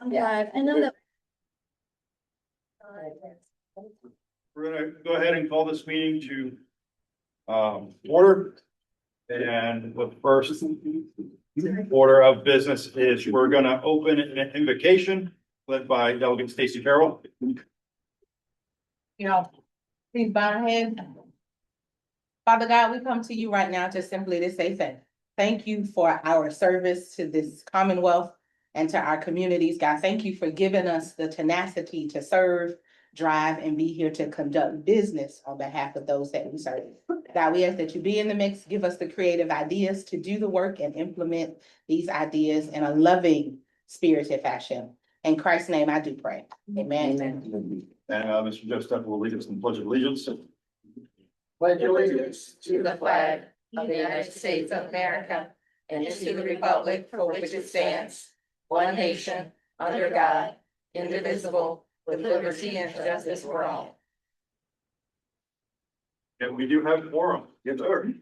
Yeah, I know that. We're gonna go ahead and call this meeting to order. And the first order of business is we're gonna open an invocation led by Delegate Stacy Carroll. Please bow our head. Father God, we come to you right now just simply to say thank you for our service to this Commonwealth and to our communities. God, thank you for giving us the tenacity to serve, drive, and be here to conduct business on behalf of those that we serve. God, we ask that you be in the mix, give us the creative ideas to do the work and implement these ideas in a loving, spirited fashion. In Christ's name, I do pray. Amen. And Mr. Jeff Stephen will lead us in the Pledge of Allegiance. Pledge allegiance to the flag of the United States of America and to the republic for which it stands, one nation, under God, indivisible, with liberty and justice for all. And we do have quorum. Yes, sir.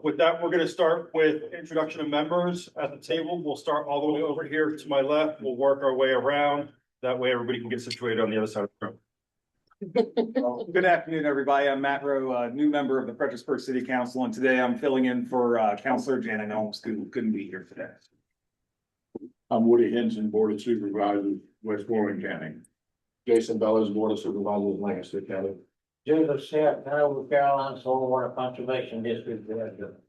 With that, we're gonna start with introduction of members at the table. We'll start all the way over here to my left. We'll work our way around. That way everybody can get situated on the other side of the room. Good afternoon, everybody. I'm Matt Rowe, new member of the Fredericksburg City Council, and today I'm filling in for Councilor Janet Holmes, who couldn't be here today. I'm Woody Henson, Board of Supervisors, Westmoreland County. Jason Bellows, Board of Supervisors, Lancaster County. Joseph Shep, Hanover, Carolina, Saltwater Conservation District Director.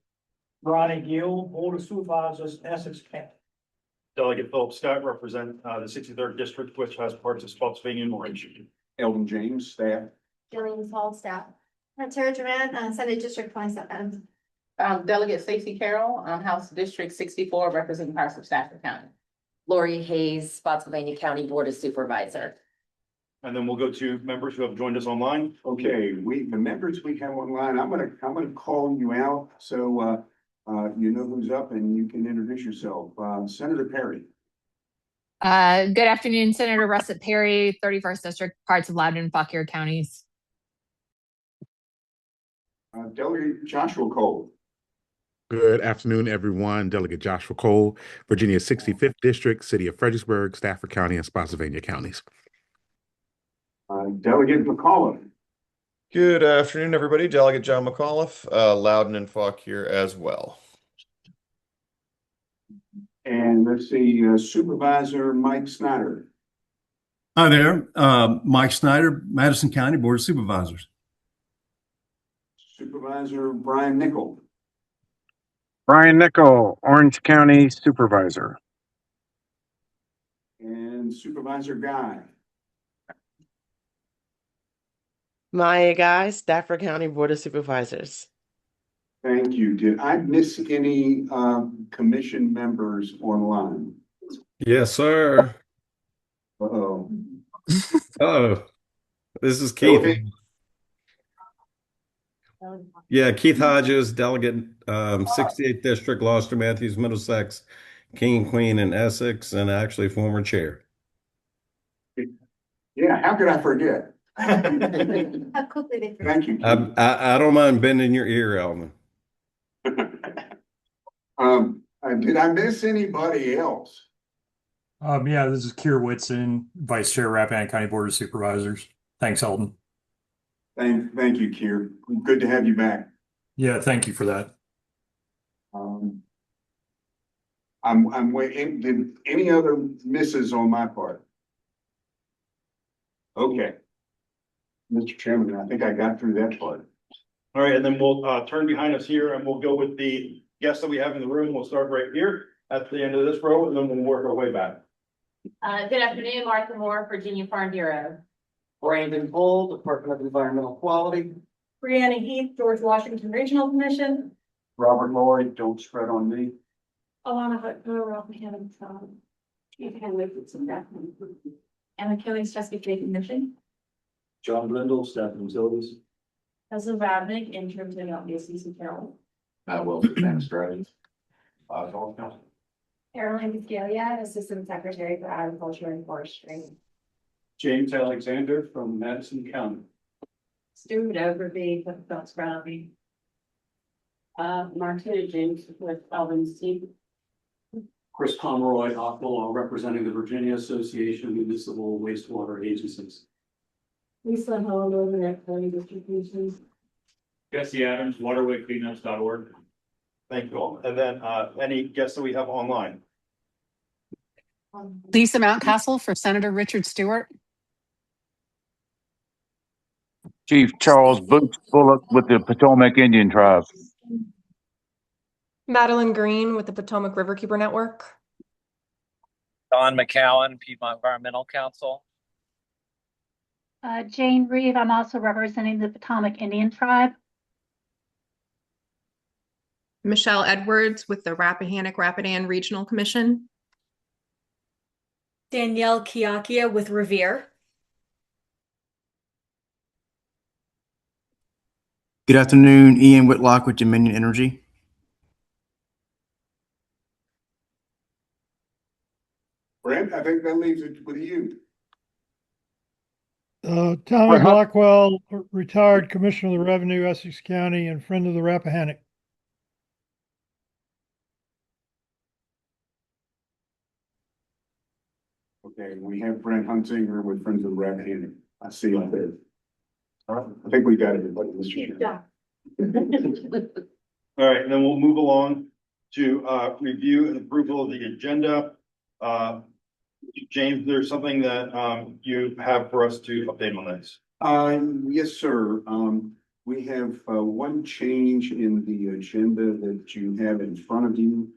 Ronnie Gill, Board of Supervisors, Essex County. Delegate Philip Scott represent the 63rd District, which has parts of Spotsylvania and Orange. Eldon James, staff. Jillian Hall staff. Tara Duran, Senate District 27. Delegate Stacey Carroll, House District 64, representing parts of Stafford County. Lori Hayes, Spotsylvania County Board of Supervisor. And then we'll go to members who have joined us online. Okay, the members we have online, I'm gonna call you out, so you know who's up and you can introduce yourself. Senator Perry. Good afternoon, Senator Russet Perry, 31st District, parts of Loudoun and Fauquier counties. Delegate Joshua Cole. Good afternoon, everyone. Delegate Joshua Cole, Virginia 65th District, City of Fredericksburg, Stafford County, and Spotsylvania counties. Delegate McAuliffe. Good afternoon, everybody. Delegate John McAuliffe, Loudoun and Fauquier as well. And let's see, Supervisor Mike Snyder. Hi there, Mike Snyder, Madison County Board of Supervisors. Supervisor Brian Nickel. Brian Nickel, Orange County Supervisor. And Supervisor Guy. Maya Guy, Stafford County Board of Supervisors. Thank you. Did I miss any commission members online? Yes, sir. Uh-oh. Oh, this is Keith. Okay. Yeah, Keith Hodges, Delegate 68th District, Gloucester, Matthews, Middlesex, King, Queen, and Essex, and actually former chair. Yeah, how could I forget? How quickly they. Thank you. I don't mind bending your ear, Alvin. Did I miss anybody else? Yeah, this is Keir Whitson, Vice Chair, Rappahannock County Board of Supervisors. Thanks, Eldon. Thank you, Keir. Good to have you back. Yeah, thank you for that. I'm waiting. Did any other misses on my part? Okay. Mr. Chairman, I think I got through that part. All right, and then we'll turn behind us here and we'll go with the guests that we have in the room. We'll start right here at the end of this row, and then we'll work our way back. Good afternoon, Martha Moore, Virginia Farm Bureau. Brandon Cole, Department of Environmental Quality. Brianna Heath, George Washington Regional Commission. Robert Lloyd, don't spread on me. Alana Hutto, Rappahannock, Emma Kelly's Chesapeake Bay Commission. John Brindle, Staff and Utilities. Elsa Vadnick, interim to the Stacey Carroll. Wilson, Administrative. Caroline Scalia, Assistant Secretary for Agriculture and Forestry. James Alexander from Madison County. Stuart Overby, Phillips Bradley. Martina James with Alvin Steve. Chris Pomeroy, Hockville, representing the Virginia Association of Municipal Wastewater Agencies. Lisa Hall, Northern Neck County Distribution. Jesse Adams, waterwaycleanups.org. Thank you all. And then, any guests that we have online? Lisa Mountcastle for Senator Richard Stewart. Chief Charles Boots Bullock with the Potomac Indian Tribe. Madeline Green with the Potomac Riverkeeper Network. Don McCowan, Piedmont Environmental Council. Jane Reeve, I'm also representing the Potomac Indian Tribe. Michelle Edwards with the Rappahannock Rapidan Regional Commission. Danielle Kiakia with Revere. Good afternoon, Ian Whitlock with Dominion Energy. Brent, I think that leaves it with you. Tommy Blackwell, retired Commissioner of the Revenue, Essex County, and friend of the Rappahannock. Okay, we have Brent Hunsinger with Friends of the Rappahannock. I see you there. All right, I think we got everybody. Mr. Chairman. All right, and then we'll move along to review and approval of the agenda. James, there's something that you have for us to update on this. Yes, sir. We have one change in the agenda that you have in front of you.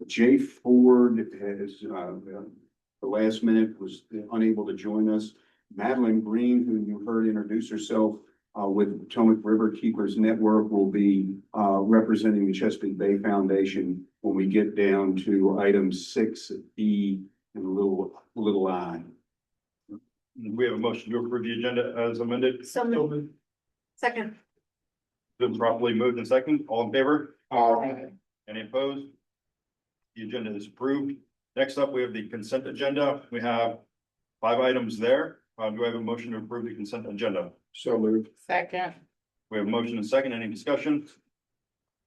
Jay Ford has, the last minute was unable to join us. Madeline Green, who you heard introduce herself with the Potomac River Keepers Network, will be representing the Chesapeake Bay Foundation when we get down to item 6E and little I. We have a motion to approve the agenda as amended. So moved. Second. Been properly moved and second. All in favor? Aye. Any opposed? The agenda is approved. Next up, we have the consent agenda. We have 5 items there. Do I have a motion to approve the consent agenda? So moved. Second. We have a motion and second. Any discussion?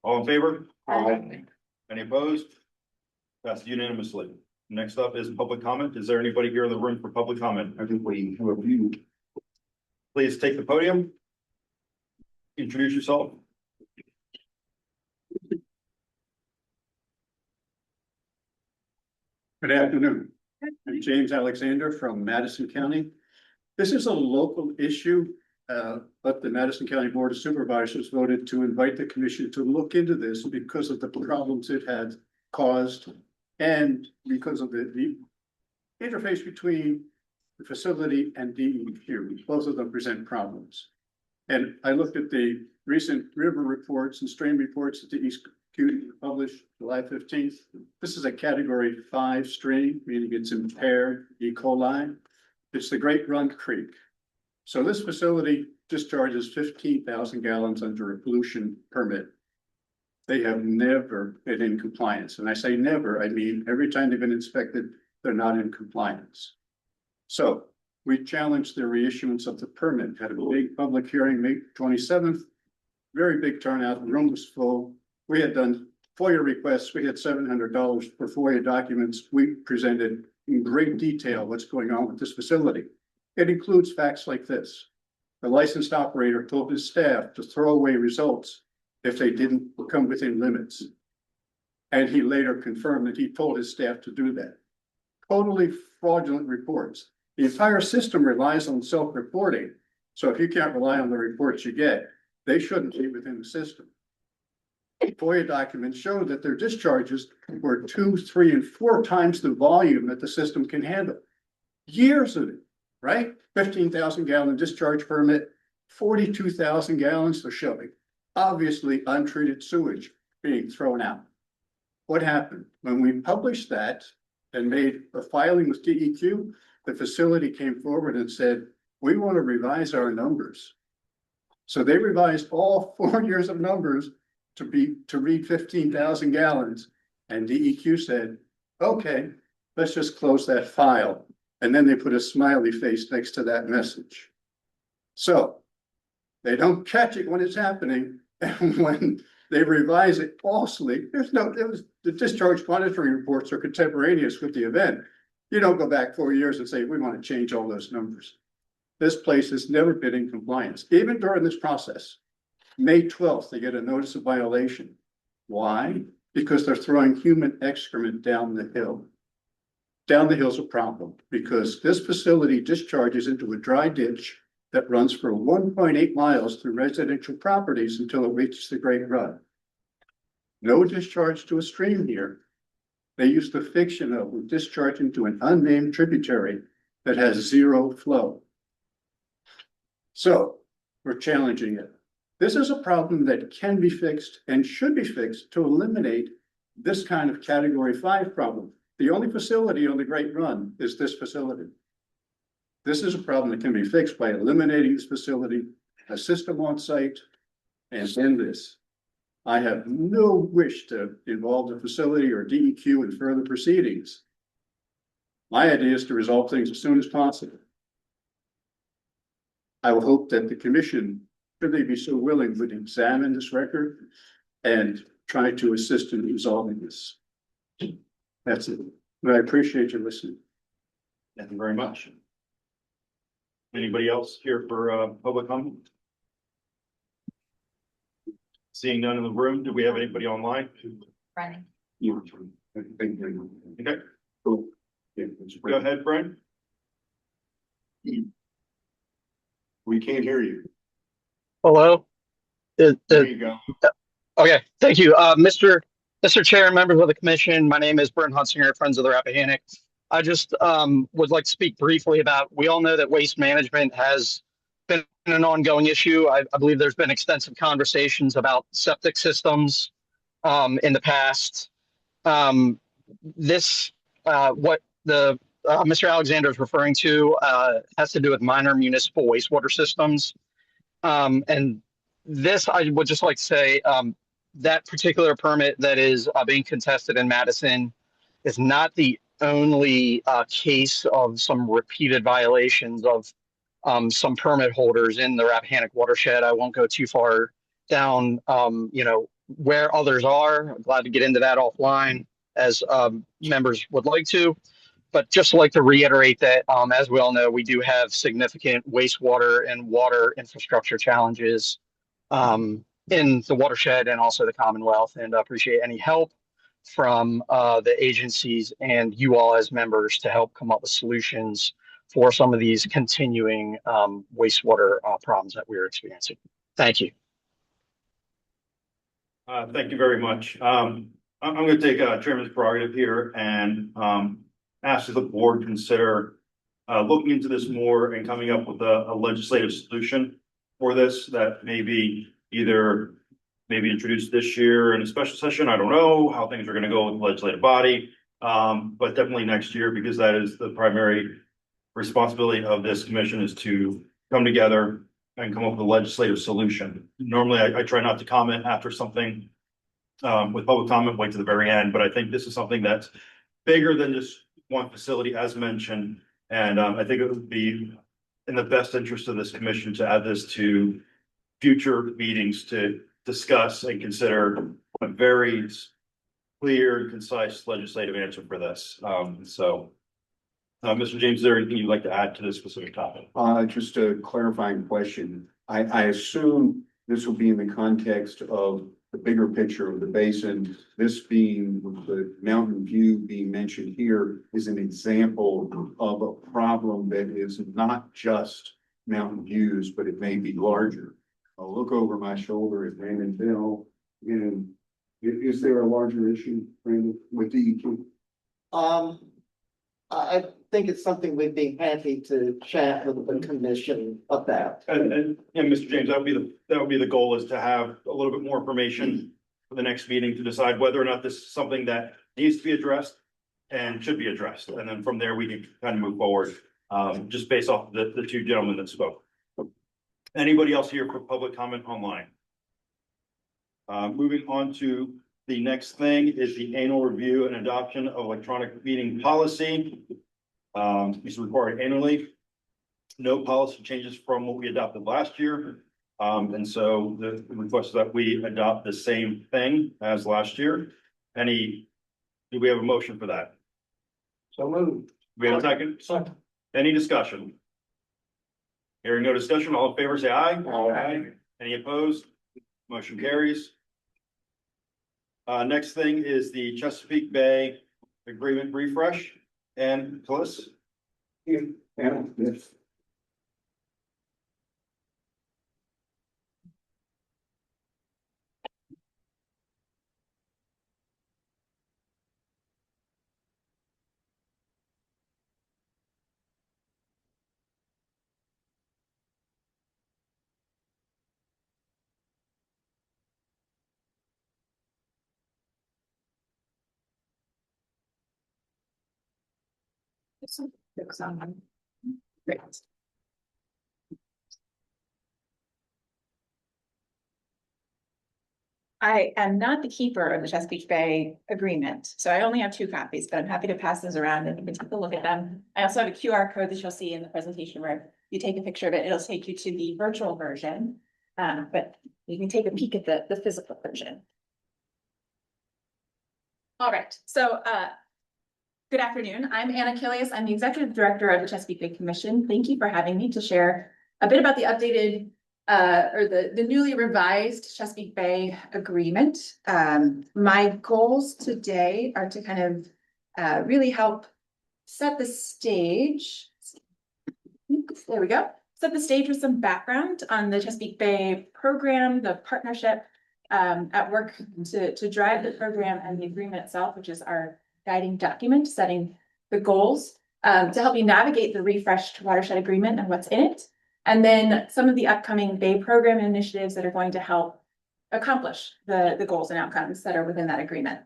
All in favor? Aye. Any opposed? Passed unanimously. Next up is public comment. Is there anybody here in the room for public comment? I think we have a view. Please take the podium. Introduce yourself. Good afternoon. I'm James Alexander from Madison County. This is a local issue, but the Madison County Board of Supervisors voted to invite the commission to look into this because of the problems it had caused and because of the interface between the facility and DEQ. Both of them present problems. And I looked at the recent river reports and stream reports that the DEQ published July 15th. This is a category 5 stream, meaning it's impaired E. coli. It's the Great Run Creek. So this facility discharges 15,000 gallons under a pollution permit. They have never been in compliance. And I say never, I mean, every time they've been inspected, they're not in compliance. So we challenged the reissuance of the permit, had a big public hearing, May 27th, very big turnout, the room was full. We had done FOIA requests. We had $700 for FOIA documents. We presented in great detail what's going on with this facility. It includes facts like this. The licensed operator told his staff to throw away results if they didn't come within limits. And he later confirmed that he told his staff to do that. Totally fraudulent reports. The entire system relies on self-reporting. So if you can't rely on the reports you get, they shouldn't be within the system. FOIA documents show that their discharges were 2, 3, and 4 times the volume that the system can handle. Years of it, right? 15,000 gallon discharge permit, 42,000 gallons for shoving. Obviously untreated sewage being thrown out. What happened? When we published that and made a filing with DEQ, the facility came forward and said, we want to revise our numbers. So they revised all 4 years of numbers to read 15,000 gallons. And DEQ said, okay, let's just close that file. And then they put a smiley face next to that message. So they don't catch it when it's happening. And when They revise it falsely. The discharge monitoring reports are contemporaneous with the event. You don't go back 4 years and say, we want to change all those numbers. This place has never been in compliance, even during this process. May 12th, they get a notice of violation. Why? Because they're throwing human excrement down the hill. Down the hill's a problem because this facility discharges into a dry ditch that runs for 1.8 miles through residential properties until it reaches the Great Run. No discharge to a stream here. They use the fiction of discharging to an unnamed tributary that has zero flow. So we're challenging it. This is a problem that can be fixed and should be fixed to eliminate this kind of Category 5 problem. The only facility on the Great Run is this facility. This is a problem that can be fixed by eliminating this facility, a system on site, and end this. I have no wish to involve the facility or DEQ in further proceedings. My idea is to resolve things as soon as possible. I will hope that the commission, should they be so willing, would examine this record and try to assist in resolving this. That's it. But I appreciate your listening. Thank you very much. Anybody else here for public comment? Seeing none in the room, do we have anybody online? Running. Okay. Cool. Go ahead, Brian. We can't hear you. Hello. There you go. Okay, thank you. Mr. Chair, members of the commission, my name is Brent Hunsinger, Friends of the Rappahannock. I just would like to speak briefly about, we all know that waste management has been an ongoing issue. I believe there's been extensive conversations about septic systems in the past. What Mr. Alexander is referring to has to do with minor municipal wastewater systems. And this, I would just like to say, that particular permit that is being contested in Madison is not the only case of some repeated violations of some permit holders in the Rappahannock watershed. I won't go too far down, where others are. I'm glad to get into that offline as members would like to. But just like to reiterate that, as we all know, we do have significant wastewater and water infrastructure challenges in the watershed and also the Commonwealth, and appreciate any help from the agencies and you all as members to help come up with solutions for some of these continuing wastewater problems that we're experiencing. Thank you. Thank you very much. I'm going to take Chairman's prerogative here and ask that the board consider looking into this more and coming up with a legislative solution for this that maybe maybe introduced this year in a special session. I don't know how things are going to go with the legislative body, but definitely next year, because that is the primary responsibility of this commission, is to come together and come up with a legislative solution. Normally, I try not to comment after something with public comment, wait to the very end, but I think this is something that's bigger than just one facility, as mentioned. And I think it would be in the best interest of this commission to add this to future meetings to discuss and consider a very clear and concise legislative answer for this. Mr. James, is there anything you'd like to add to this specific topic? Just a clarifying question. I assume this will be in the context of the bigger picture of the basin. This being the Mountain View being mentioned here is an example of a problem that is not just Mountain Views, but it may be larger. I'll look over my shoulder at Brandon Bill, and is there a larger issue, Brandon, with DEQ? I think it's something we'd be happy to chat with the commission about. And Mr. James, that would be the goal, is to have a little bit more information for the next meeting to decide whether or not this is something that needs to be addressed and should be addressed. And then from there, we can kind of move forward, just based off the two gentlemen that spoke. Anybody else here for public comment online? Moving on to the next thing is the annual review and adoption of electronic meeting policy. This is required annually. No policy changes from what we adopted last year. And so the request is that we adopt the same thing as last year. Do we have a motion for that? So moved. We have a second? Second. Any discussion? Hearing no discussion, all in favor, say aye. Aye. Any opposed? Motion carries. Next thing is the Chesapeake Bay Agreement refresh and Phyllis. Yeah, yes. Great. I am not the keeper of the Chesapeake Bay Agreement, so I only have 2 copies, but I'm happy to pass those around and you can take a look at them. I also have a QR code that you'll see in the presentation where you take a picture of it, it'll take you to the virtual version. But you can take a peek at the physical version. All right, so good afternoon. I'm Anna Killius. I'm the Executive Director of the Chesapeake Bay Commission. Thank you for having me to share a bit about the updated or the newly revised Chesapeake Bay Agreement. My goals today are to kind of really help set the stage. There we go. Set the stage with some background on the Chesapeake Bay program, the partnership at work to drive the program and the agreement itself, which is our guiding document, setting the goals to help you navigate the refreshed watershed agreement and what's in it. And then some of the upcoming Bay program initiatives that are going to help accomplish the goals and outcomes that are within that agreement.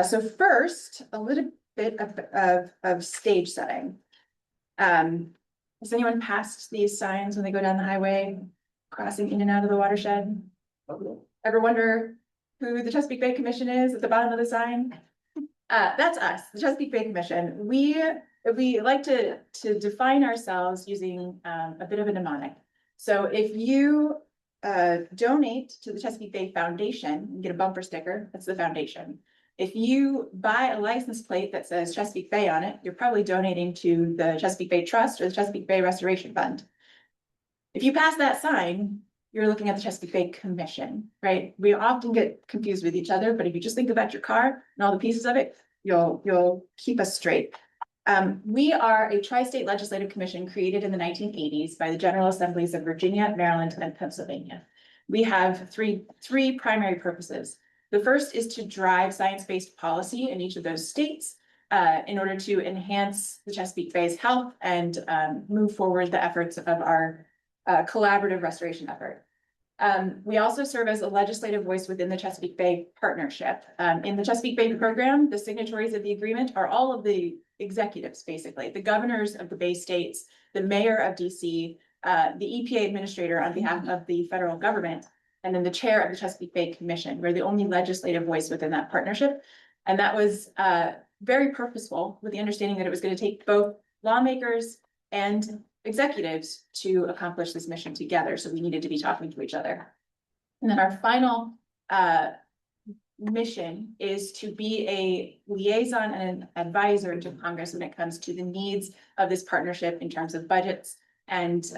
So first, a little bit of stage setting. Has anyone passed these signs when they go down the highway, crossing in and out of the watershed? Ever wonder who the Chesapeake Bay Commission is at the bottom of the sign? That's us, the Chesapeake Bay Commission. We like to define ourselves using a bit of a mnemonic. So if you donate to the Chesapeake Bay Foundation, you get a bumper sticker, that's the foundation. If you buy a license plate that says Chesapeake Bay on it, you're probably donating to the Chesapeake Bay Trust or the Chesapeake Bay Restoration Fund. If you pass that sign, you're looking at the Chesapeake Bay Commission, right? We often get confused with each other, but if you just think about your car and all the pieces of it, you'll keep us straight. We are a tri-state legislative commission created in the 1980s by the General Assemblies of Virginia, Maryland, and Pennsylvania. We have three primary purposes. The first is to drive science-based policy in each of those states in order to enhance the Chesapeake Bay's health and move forward the efforts of our collaborative restoration effort. We also serve as a legislative voice within the Chesapeake Bay Partnership. In the Chesapeake Bay program, the signatories of the agreement are all of the executives, basically, the governors of the Bay states, the mayor of DC, the EPA administrator on behalf of the federal government, and then the chair of the Chesapeake Bay Commission. We're the only legislative voice within that partnership. And that was very purposeful with the understanding that it was going to take both lawmakers and executives to accomplish this mission together. So we needed to be talking to each other. And then our final mission is to be a liaison and an advisor to Congress when it comes to the needs of this partnership in terms of budgets and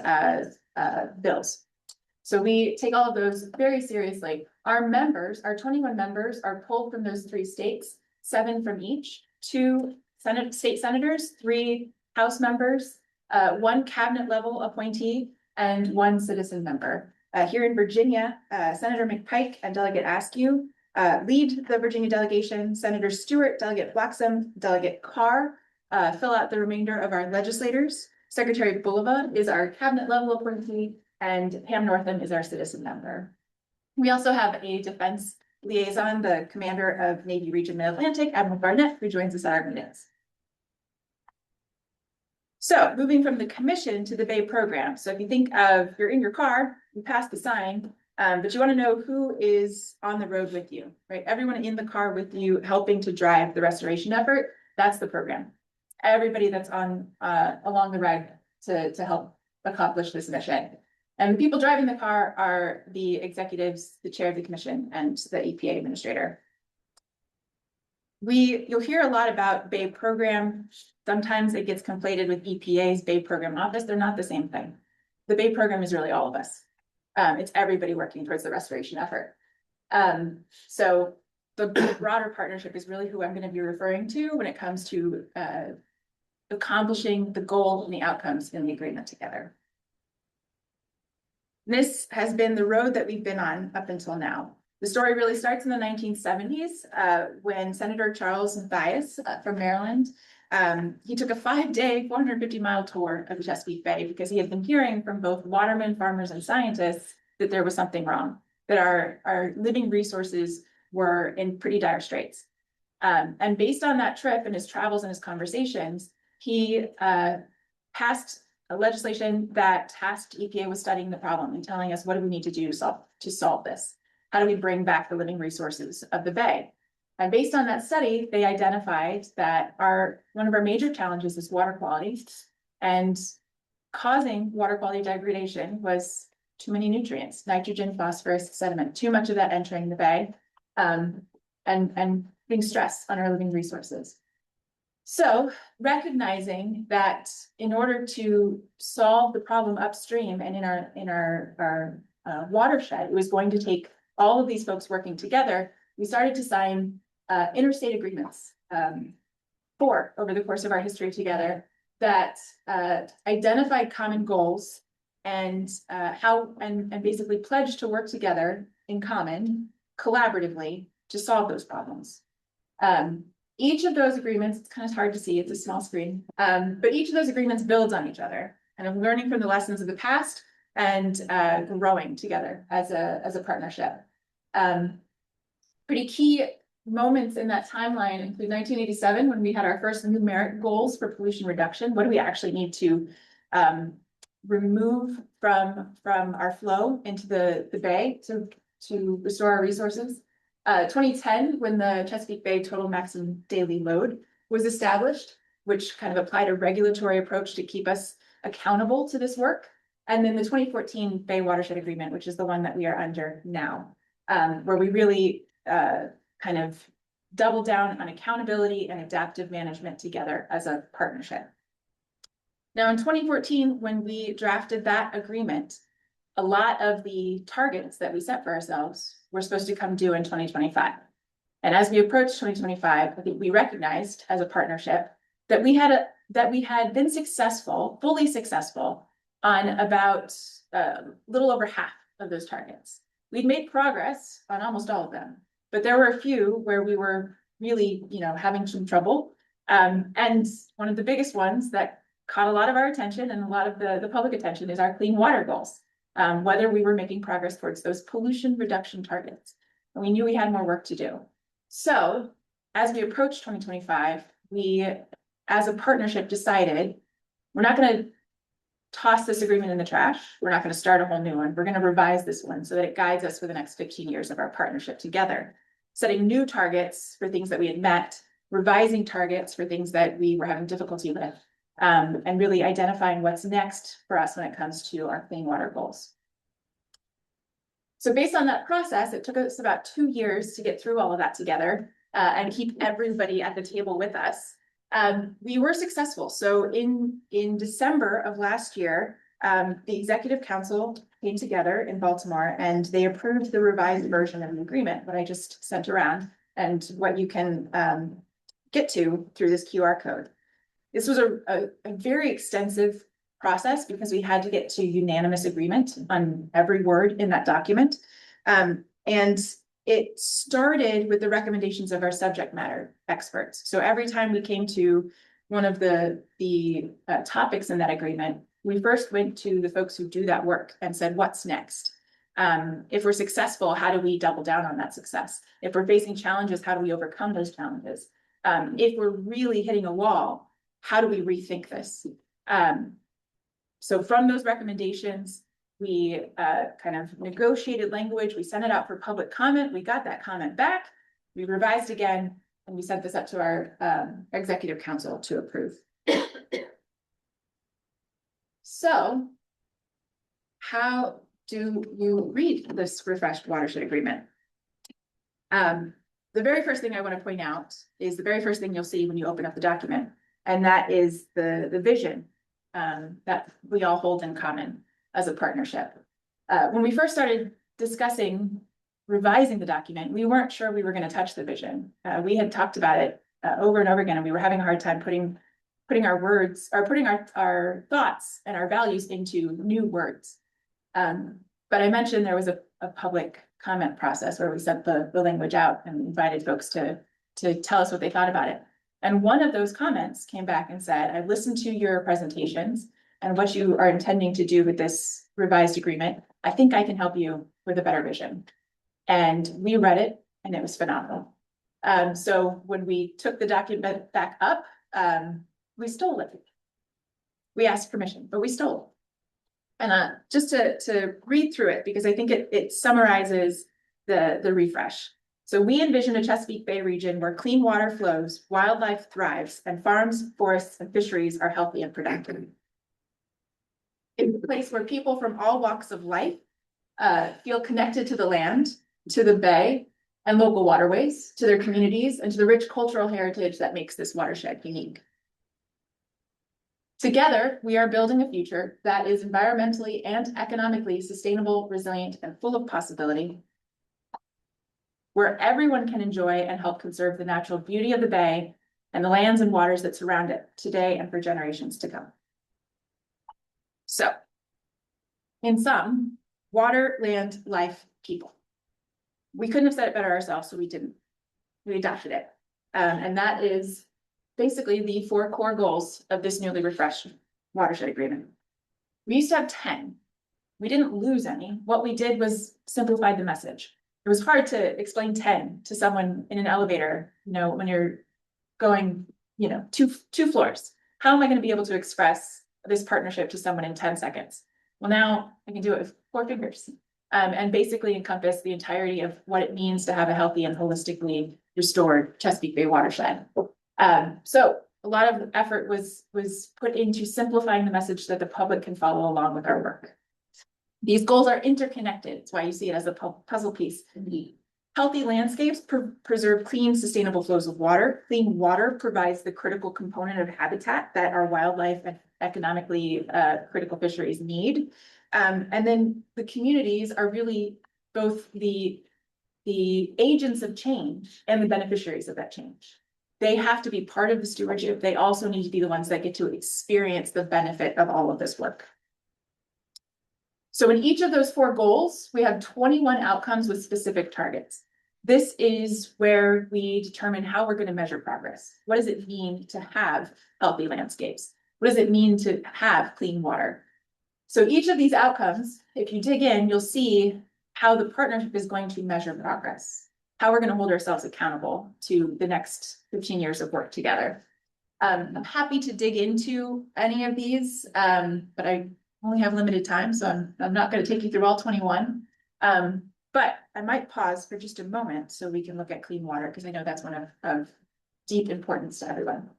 bills. So we take all of those very seriously. Our members, our 21 members, are pulled from those 3 states, 7 from each, 2 state senators, 3 House members, 1 cabinet level appointee, and 1 citizen member. Here in Virginia, Senator McPike and Delegate Askew lead the Virginia delegation. Senator Stewart, Delegate Flaxam, Delegate Carr fill out the remainder of our legislators. Secretary Bulova is our cabinet level appointee, and Pam Northam is our citizen member. We also have a defense liaison, the commander of Navy Region Mid-Atlantic, Admiral Barnett, who joins us at our meetings. So moving from the commission to the Bay program. So if you think of, you're in your car, you pass the sign, but you want to know who is on the road with you, right? Everyone in the car with you helping to drive the restoration effort, that's the program. Everybody that's on along the ride to help accomplish this mission. And the people driving the car are the executives, the chair of the commission, and the EPA administrator. You'll hear a lot about Bay program. Sometimes it gets conflated with EPA's Bay program office. They're not the same thing. The Bay program is really all of us. It's everybody working towards the restoration effort. So the broader partnership is really who I'm going to be referring to when it comes to accomplishing the goal and the outcomes in the agreement together. This has been the road that we've been on up until now. The story really starts in the 1970s when Senator Charles Mathias from Maryland, he took a 5-day, 450-mile tour of the Chesapeake Bay because he had been hearing from both watermen, farmers, and scientists that there was something wrong, that our living resources were in pretty dire straits. And based on that trip and his travels and his conversations, he passed a legislation that tasked EPA with studying the problem and telling us what do we need to do to solve this? How do we bring back the living resources of the Bay? And based on that study, they identified that one of our major challenges is water quality, and causing water quality degradation was too many nutrients, nitrogen, phosphorus, sediment, too much of that entering the Bay, and putting stress on our living resources. So recognizing that in order to solve the problem upstream and in our watershed, it was going to take all of these folks working together, we started to sign interstate agreements, 4 over the course of our history together, that identified common goals and basically pledged to work together in common, collaboratively, to solve those problems. Each of those agreements, it's kind of hard to see, it's a small screen, but each of those agreements builds on each other, and I'm learning from the lessons of the past and growing together as a partnership. Pretty key moments in that timeline include 1987, when we had our first numeric goals for pollution reduction. What do we actually need to remove from our flow into the Bay to restore our resources? 2010, when the Chesapeake Bay total maximum daily load was established, which kind of applied a regulatory approach to keep us accountable to this work. And then the 2014 Bay Watershed Agreement, which is the one that we are under now, where we really kind of double down on accountability and adaptive management together as a partnership. Now in 2014, when we drafted that agreement, a lot of the targets that we set for ourselves were supposed to come due in 2025. And as we approached 2025, I think we recognized as a partnership that we had been successful, fully successful, on about a little over half of those targets. We'd made progress on almost all of them, but there were a few where we were really, having some trouble. And one of the biggest ones that caught a lot of our attention and a lot of the public attention is our clean water goals. Whether we were making progress towards those pollution reduction targets. And we knew we had more work to do. So as we approached 2025, we, as a partnership, decided we're not going to toss this agreement in the trash. We're not going to start a whole new one. We're going to revise this one so that it guides us for the next 15 years of our partnership together, setting new targets for things that we had met, revising targets for things that we were having difficulty with. And really identifying what's next for us when it comes to our clean water goals. So based on that process, it took us about 2 years to get through all of that together and keep everybody at the table with us. We were successful. So in December of last year, the Executive Council came together in Baltimore and they approved the revised version of the agreement, what I just sent around, and what you can get to through this QR code. This was a very extensive process because we had to get to unanimous agreement on every word in that document. And it started with the recommendations of our subject matter experts. So every time we came to one of the topics in that agreement, we first went to the folks who do that work and said, what's next? If we're successful, how do we double down on that success? If we're facing challenges, how do we overcome those challenges? If we're really hitting a wall, how do we rethink this? So from those recommendations, we kind of negotiated language. We sent it out for public comment. We got that comment back. We revised again, and we sent this up to our Executive Council to approve. So how do you read this refreshed watershed agreement? The very first thing I want to point out is the very first thing you'll see when you open up the document, and that is the vision that we all hold in common as a partnership. When we first started discussing revising the document, we weren't sure we were going to touch the vision. We had talked about it over and over again, and we were having a hard time putting our words or putting our thoughts and our values into new words. But I mentioned there was a public comment process where we sent the language out and invited folks to tell us what they thought about it. And one of those comments came back and said, "I've listened to your presentations and what you are intending to do with this revised agreement. I think I can help you with a better vision." And we read it and it was phenomenal. So when we took the document back up, we stole it. We asked permission, but we stole it. And just to read through it, because I think it summarizes the refresh. So we envision a Chesapeake Bay region where clean water flows, wildlife thrives, and farms, forests, and fisheries are healthy and productive. It's a place where people from all walks of life feel connected to the land, to the bay, and local waterways, to their communities, and to the rich cultural heritage that makes this watershed unique. Together, we are building a future that is environmentally and economically sustainable, resilient, and full of possibility, where everyone can enjoy and help conserve the natural beauty of the bay and the lands and waters that surround it today and for generations to come. So, in sum, water, land, life, people. We couldn't have said it better ourselves, so we didn't. We adopted it. And that is basically the 4 core goals of this newly refreshed watershed agreement. We used to have 10. We didn't lose any. What we did was simplify the message. It was hard to explain 10 to someone in an elevator, when you're going, two floors. How am I going to be able to express this partnership to someone in 10 seconds? Well, now I can do it with 4 fingers, and basically encompass the entirety of what it means to have a healthy and holistically restored Chesapeake Bay watershed. So a lot of effort was put into simplifying the message so that the public can follow along with our work. These goals are interconnected. It's why you see it as a puzzle piece. Healthy landscapes preserve clean, sustainable flows of water. Clean water provides the critical component of habitat that our wildlife and economically critical fisheries need. And then the communities are really both the agents of change and the beneficiaries of that change. They have to be part of the stewardship. They also need to be the ones that get to experience the benefit of all of this work. So in each of those 4 goals, we have 21 outcomes with specific targets. This is where we determine how we're going to measure progress. What does it mean to have healthy landscapes? What does it mean to have clean water? So each of these outcomes, if you dig in, you'll see how the partnership is going to measure progress, how we're going to hold ourselves accountable to the next 15 years of work together. I'm happy to dig into any of these, but I only have limited time, so I'm not going to take you through all 21. But I might pause for just a moment so we can look at clean water, because I know that's one of deep importance to everyone.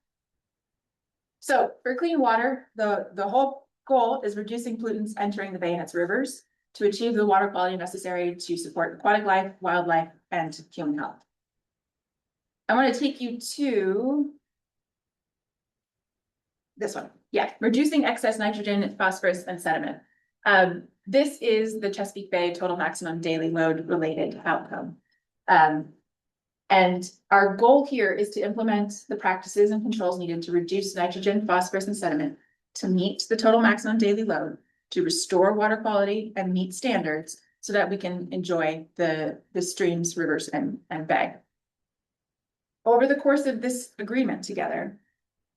So for clean water, the whole goal is reducing pollutants entering the bay and its rivers to achieve the water quality necessary to support aquatic life, wildlife, and human health. I want to take you to this one. Yeah, reducing excess nitrogen, phosphorus, and sediment. This is the Chesapeake Bay total maximum daily load related outcome. And our goal here is to implement the practices and controls needed to reduce nitrogen, phosphorus, and sediment to meet the total maximum daily load, to restore water quality and meet standards so that we can enjoy the streams, rivers, and bay. Over the course of this agreement together,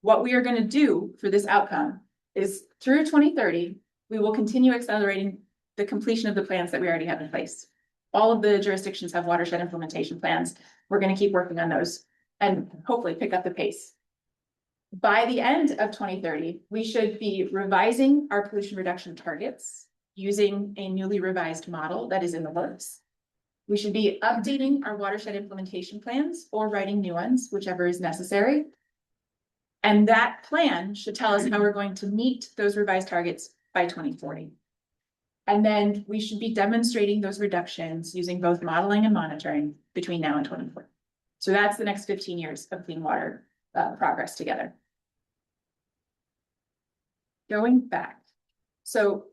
what we are going to do for this outcome is through 2030, we will continue accelerating the completion of the plans that we already have in place. All of the jurisdictions have watershed implementation plans. We're going to keep working on those and hopefully pick up the pace. By the end of 2030, we should be revising our pollution reduction targets using a newly revised model that is in the works. We should be updating our watershed implementation plans or writing new ones, whichever is necessary. And that plan should tell us how we're going to meet those revised targets by 2040. And then we should be demonstrating those reductions using both modeling and monitoring between now and 2040. So that's the next 15 years of clean water progress together. Going back. So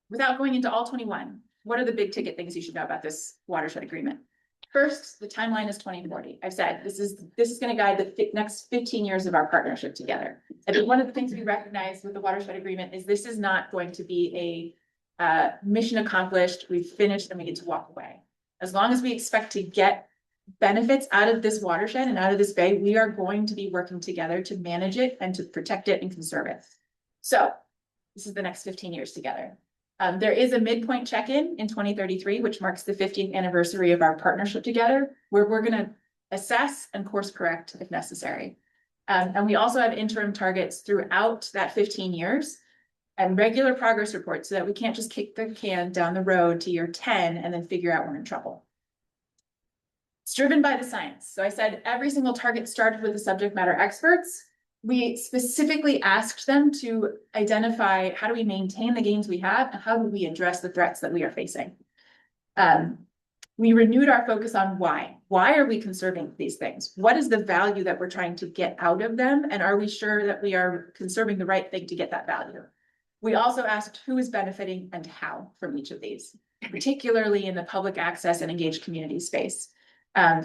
without going into all 21, what are the big ticket things you should know about this watershed agreement? First, the timeline is 2040. I've said this is going to guide the next 15 years of our partnership together. I think one of the things we recognize with the watershed agreement is this is not going to be a mission accomplished, we've finished and we get to walk away. As long as we expect to get benefits out of this watershed and out of this bay, we are going to be working together to manage it and to protect it and conserve it. So this is the next 15 years together. There is a midpoint check-in in 2033, which marks the 50th anniversary of our partnership together, where we're going to assess and course correct if necessary. And we also have interim targets throughout that 15 years and regular progress reports so that we can't just kick the can down the road to year 10 and then figure out we're in trouble. It's driven by the science. So I said every single target started with the subject matter experts. We specifically asked them to identify how do we maintain the gains we have and how do we address the threats that we are facing. We renewed our focus on why. Why are we conserving these things? What is the value that we're trying to get out of them? And are we sure that we are conserving the right thing to get that value? We also asked who is benefiting and how from each of these, particularly in the public access and engaged community space.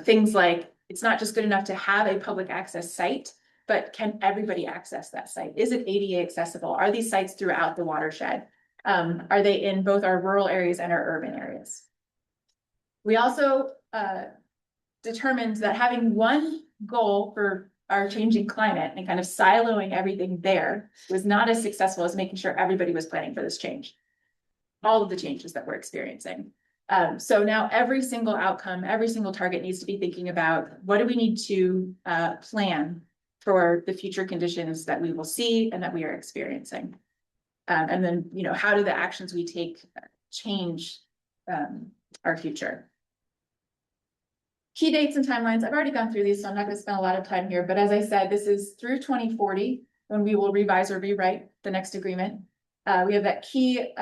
Things like, it's not just good enough to have a public access site, but can everybody access that site? Is it ADA accessible? Are these sites throughout the watershed? Are they in both our rural areas and our urban areas? We also determined that having one goal for our changing climate and kind of siloing everything there was not as successful as making sure everybody was planning for this change. All of the changes that we're experiencing. So now every single outcome, every single target needs to be thinking about what do we need to plan for the future conditions that we will see and that we are experiencing. And then, you know, how do the actions we take change our future? Key dates and timelines. I've already gone through these, so I'm not going to spend a lot of time here. But as I said, this is through 2040 when we will revise or rewrite the next agreement. We have that key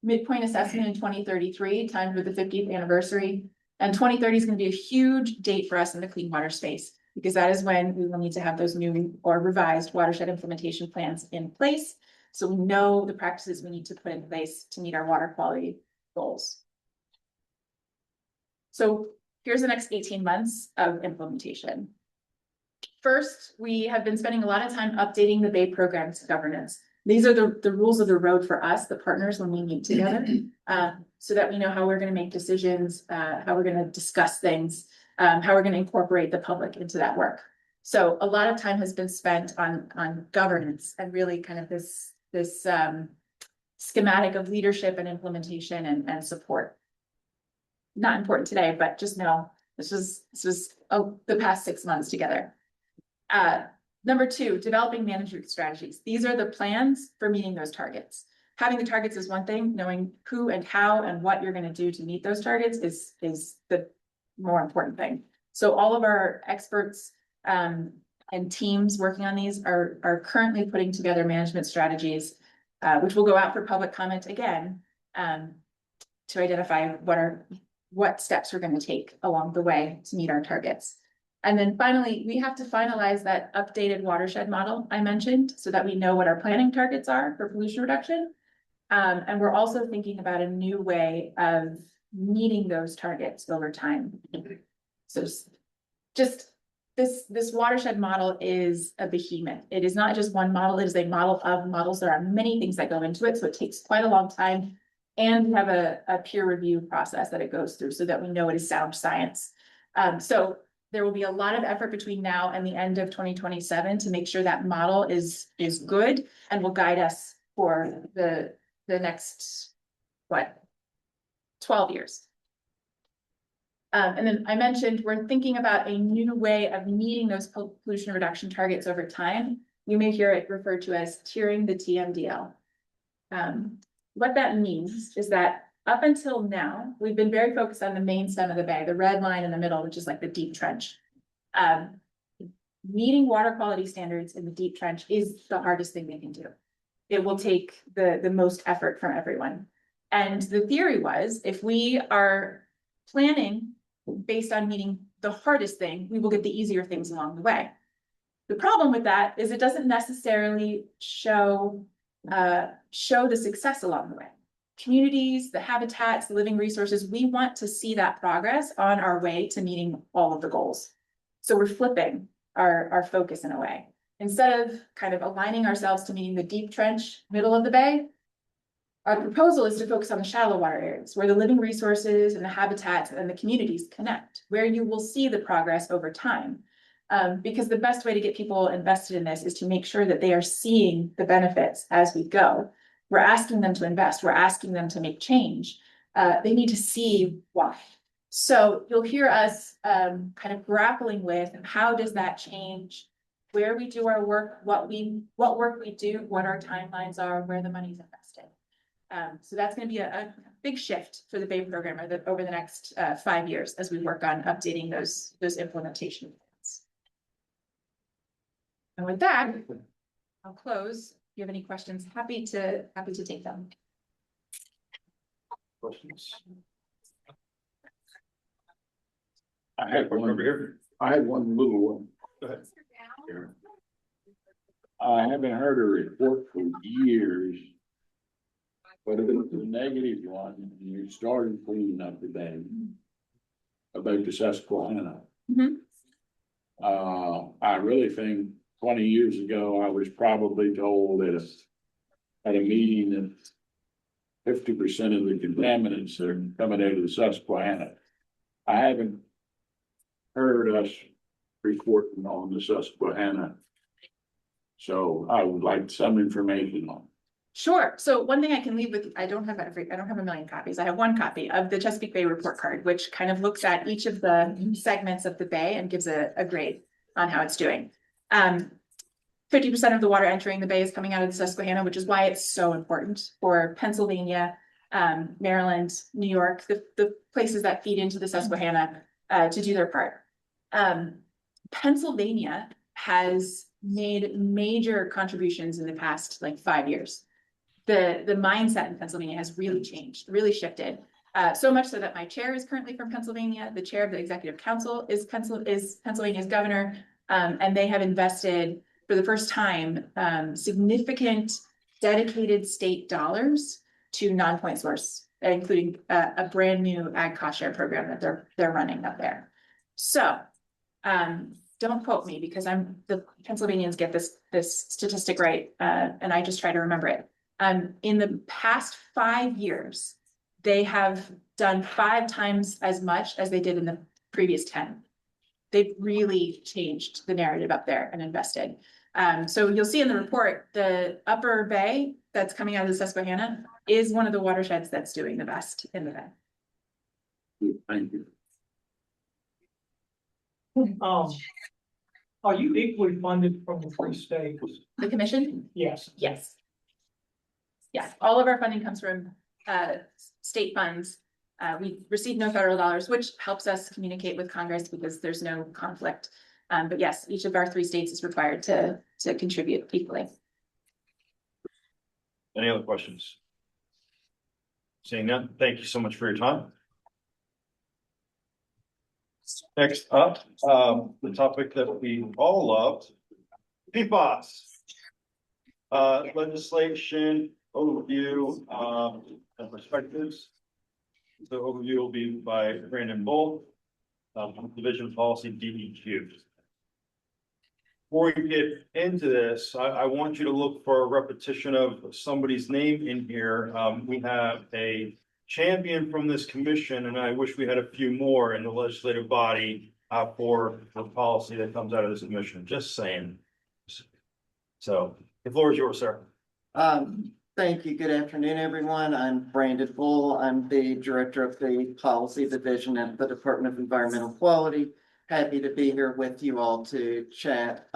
midpoint assessment in 2033, timed with the 50th anniversary. And 2030 is going to be a huge date for us in the clean water space, because that is when we will need to have those new or revised watershed implementation plans in place. So we know the practices we need to put in place to meet our water quality goals. So here's the next 18 months of implementation. First, we have been spending a lot of time updating the Bay program's governance. These are the rules of the road for us, the partners, when we meet together, so that we know how we're going to make decisions, how we're going to discuss things, how we're going to incorporate the public into that work. So a lot of time has been spent on governance and really kind of this schematic of leadership and implementation and support. Not important today, but just know this was the past 6 months together. Number 2, developing management strategies. These are the plans for meeting those targets. Having the targets is one thing, knowing who and how and what you're going to do to meet those targets is the more important thing. So all of our experts and teams working on these are currently putting together management strategies, which will go out for public comment again, to identify what steps we're going to take along the way to meet our targets. And then finally, we have to finalize that updated watershed model I mentioned so that we know what our planning targets are for pollution reduction. And we're also thinking about a new way of meeting those targets over time. So just this watershed model is a behemoth. It is not just one model, it is a model of models. There are many things that go into it, so it takes quite a long time. And we have a peer review process that it goes through so that we know it is sound science. So there will be a lot of effort between now and the end of 2027 to make sure that model is good and will guide us for the next, 12 years. And then I mentioned we're thinking about a new way of meeting those pollution reduction targets over time. You may hear it referred to as tiering the TMDL. What that means is that up until now, we've been very focused on the main stem of the bay, the red line in the middle, which is like the deep trench. Meeting water quality standards in the deep trench is the hardest thing we can do. It will take the most effort from everyone. And the theory was, if we are planning based on meeting the hardest thing, we will get the easier things along the way. The problem with that is it doesn't necessarily show the success along the way. Communities, the habitats, the living resources, we want to see that progress on our way to meeting all of the goals. So we're flipping our focus in a way. Instead of kind of aligning ourselves to meeting the deep trench middle of the bay, our proposal is to focus on the shallow water areas where the living resources and the habitats and the communities connect, where you will see the progress over time. Because the best way to get people invested in this is to make sure that they are seeing the benefits as we go. We're asking them to invest, we're asking them to make change. They need to see why. So you'll hear us kind of grappling with how does that change where we do our work, what work we do, what our timelines are, where the money's invested. So that's going to be a big shift for the Bay program over the next 5 years as we work on updating those implementation plans. And with that, I'll close. If you have any questions, happy to take them. Questions? I have one over here. I have one little one. Go ahead. I haven't heard a report for years, but it was a negative one, and you started cleaning up the bay about the Susquehanna. I really think 20 years ago, I was probably told at a meeting that 50% of the contaminants are coming out of the Susquehanna. I haven't heard us reporting on the Susquehanna. So I would like some information on. Sure. So one thing I can leave with, I don't have a million copies. I have one copy of the Chesapeake Bay report card, which kind of looks at each of the segments of the bay and gives a grade on how it's doing. 50% of the water entering the bay is coming out of the Susquehanna, which is why it's so important for Pennsylvania, Maryland, New York, the places that feed into the Susquehanna to do their part. Pennsylvania has made major contributions in the past 5 years. The mindset in Pennsylvania has really changed, really shifted. So much so that my chair is currently from Pennsylvania. The chair of the executive council is Pennsylvania's governor. And they have invested for the first time significant dedicated state dollars to non-point source, including a brand new ag cost share program that they're running up there. So don't quote me because the Pennsylvanians get this statistic right, and I just try to remember it. In the past 5 years, they have done 5 times as much as they did in the previous 10. They've really changed the narrative up there and invested. So you'll see in the report, the upper bay that's coming out of the Susquehanna is one of the watersheds that's doing the best in the bay. Thank you. Are you equally funded from the 3 states? The commission? Yes. Yes. Yes, all of our funding comes from state funds. We receive no federal dollars, which helps us communicate with Congress because there's no conflict. But yes, each of our 3 states is required to contribute equally. Any other questions? Seeing none, thank you so much for your time. Next up, the topic that we all loved, PFAS. Legislation overview and perspectives. The overview will be by Brandon Bull, Division Policy DEQ. Before we get into this, I want you to look for a repetition of somebody's name in here. We have a champion from this commission, and I wish we had a few more in the legislative body for the policy that comes out of this commission. Just saying. So the floor is yours, sir. Thank you. Good afternoon, everyone. I'm Brandon Bull. I'm the Director of the Policy Division at the Department of Environmental Quality. Happy to be here with you all to chat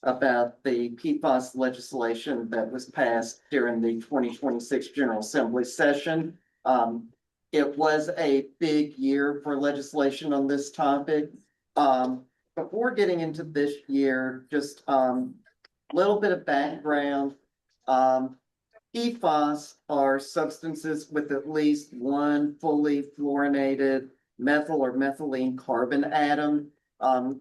about the PFAS legislation that was passed during the 2026 General Assembly session. It was a big year for legislation on this topic. Before getting into this year, just a little bit of background. PFAS are substances with at least one fully fluorinated methyl or methylene carbon atom.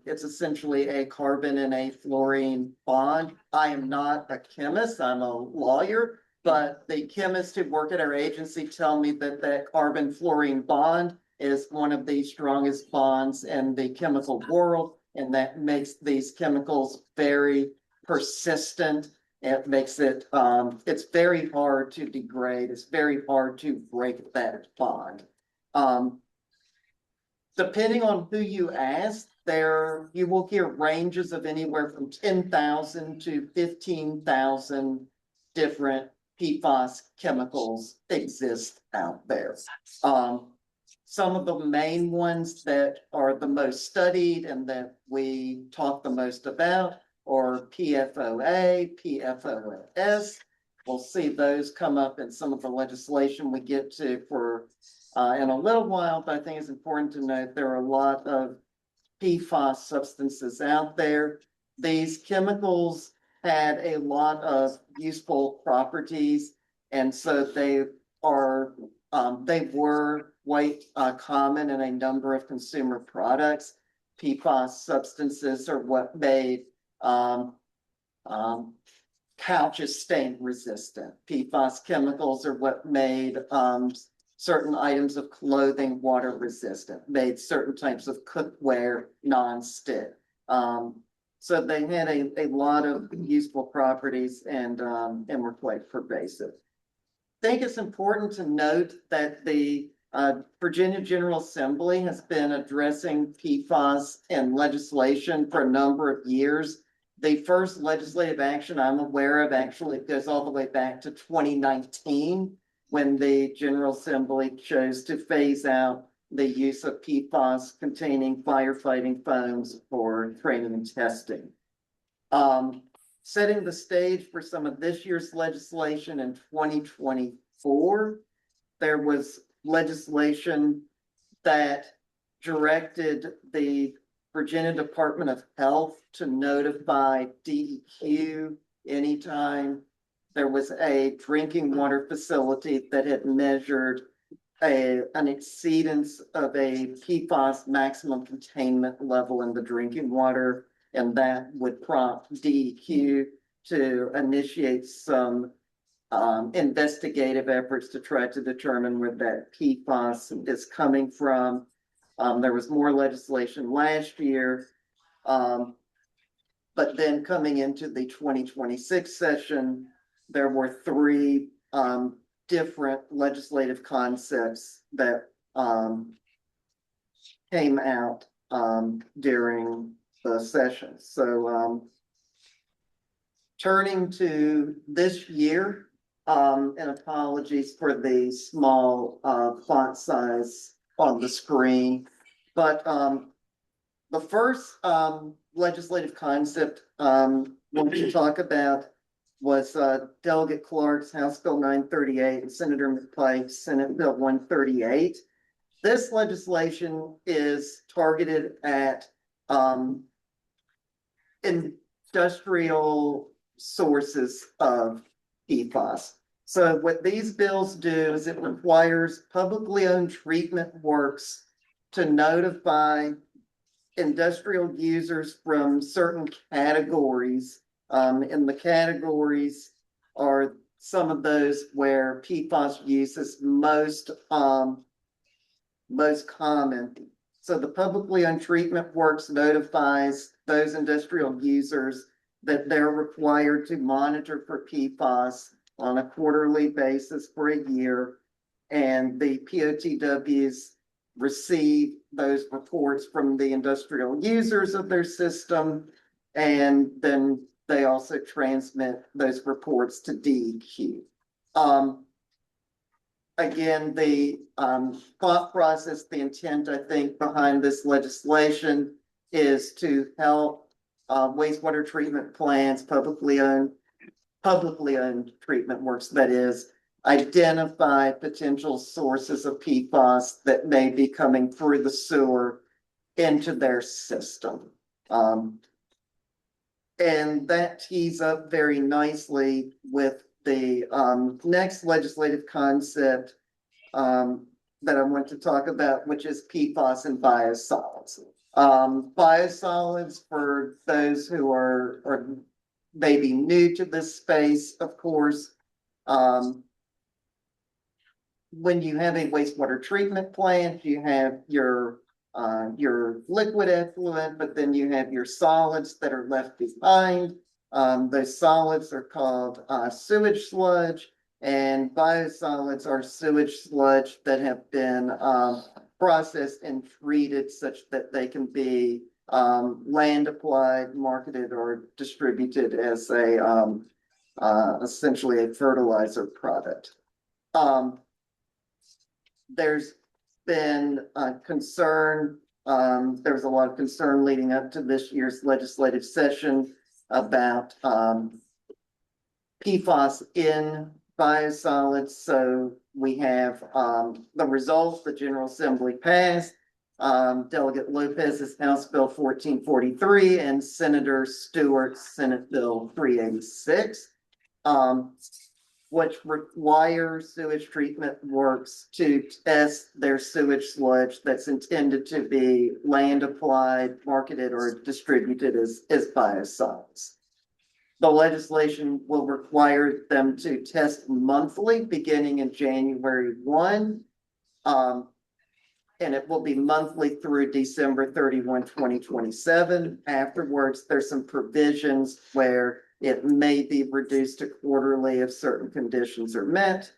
It's essentially a carbon and a fluorine bond. I am not a chemist, I'm a lawyer, but the chemists who work at our agency tell me that that carbon fluorine bond is one of the strongest bonds in the chemical world, and that makes these chemicals very persistent. It makes it, it's very hard to degrade. It's very hard to break that bond. Depending on who you ask, you will hear ranges of anywhere from 10,000 to 15,000 different PFAS chemicals exist out there. Some of the main ones that are the most studied and that we talk the most about are PFOA, PFOS. We'll see those come up in some of the legislation we get to for in a little while, but I think it's important to note there are a lot of PFAS substances out there. These chemicals had a lot of useful properties, and so they were quite common in a number of consumer products. PFAS substances are what made couches stain resistant. PFAS chemicals are what made certain items of clothing water resistant, made certain types of cookware non-stick. So they had a lot of useful properties and were quite pervasive. I think it's important to note that the Virginia General Assembly has been addressing PFAS in legislation for a number of years. The first legislative action I'm aware of actually goes all the way back to 2019, when the General Assembly chose to phase out the use of PFAS containing firefighting foams for training and testing. Setting the stage for some of this year's legislation in 2024, there was legislation that directed the Virginia Department of Health to notify DEQ anytime there was a drinking water facility that had measured an exceedance of a PFAS maximum containment level in the drinking water, and that would prompt DEQ to initiate some investigative efforts to try to determine where that PFAS is coming from. There was more legislation last year, but then coming into the 2026 session, there were three different legislative concepts that came out during the session. So turning to this year, and apologies for the small font size on the screen, but the first legislative concept we should talk about was Delegate Clark's House Bill 938 and Senator McPike's Senate Bill 138. This legislation is targeted at industrial sources of PFAS. So what these bills do is it requires publicly owned treatment works to notify industrial users from certain categories. And the categories are some of those where PFAS use is most common. So the publicly owned treatment works notifies those industrial users that they're required to monitor for PFAS on a quarterly basis for a year. And the POTWs receive those reports from the industrial users of their system, and then they also transmit those reports to DEQ. Again, the thought process, the intent, I think, behind this legislation is to help wastewater treatment plants, publicly owned treatment works, that is, identify potential sources of PFAS that may be coming through the sewer into their system. And that tees up very nicely with the next legislative concept that I want to talk about, which is PFAS and biosolids. Biosolids, for those who are maybe new to this space, of course, when you have a wastewater treatment plant, you have your liquid effluent, but then you have your solids that are left behind. Those solids are called sewage sludge, and biosolids are sewage sludge that have been processed and treated such that they can be land applied, marketed, or distributed as a essentially a fertilizer product. There's been concern, there was a lot of concern leading up to this year's legislative session about PFAS in biosolids. So we have the results the General Assembly passed. Delegate Lopez's House Bill 1443 and Senator Stewart's Senate Bill 386. Which requires sewage treatment works to test their sewage sludge that's intended to be land applied, marketed, or distributed as biosolids. The legislation will require them to test monthly beginning in January 1. And it will be monthly through December 31, 2027. Afterwards, there's some provisions where it may be reduced to quarterly if certain conditions are met.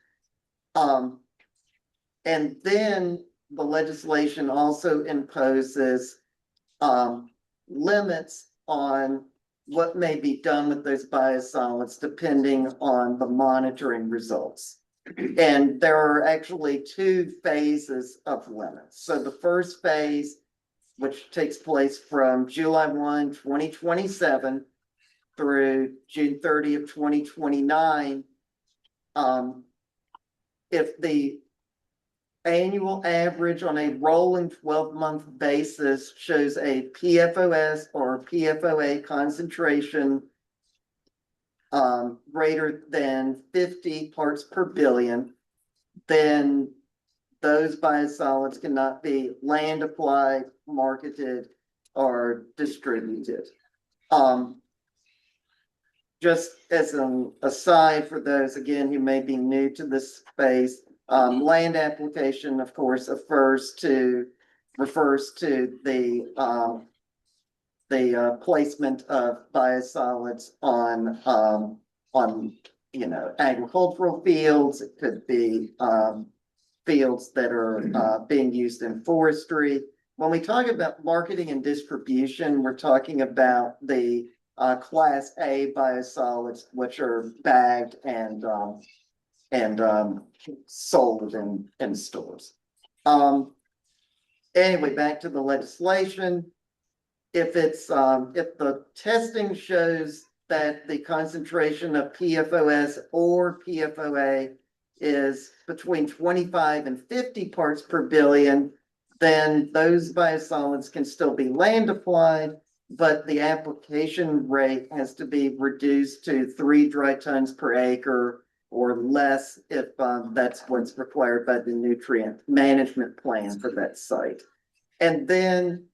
And then the legislation also imposes limits on what may be done with those biosolids depending on the monitoring results. And there are actually two phases of limits. So the first phase, which takes place from July 1, 2027, through June 30th, 2029. If the annual average on a rolling 12-month basis shows a PFOS or PFOA concentration greater than 50 parts per billion, then those biosolids cannot be land applied, marketed, or distributed. Just as an aside for those, again, who may be new to this space, land application, of course, refers to the placement of biosolids on agricultural fields. It could be fields that are being used in forestry. When we talk about marketing and distribution, we're talking about the Class A biosolids, which are bagged and sold in stores. Anyway, back to the legislation. If the testing shows that the concentration of PFOS or PFOA is between 25 and 50 parts per billion, then those biosolids can still be land applied, but the application rate has to be reduced to 3 dry tons per acre or less if that's what's required by the nutrient management plan for that site. And then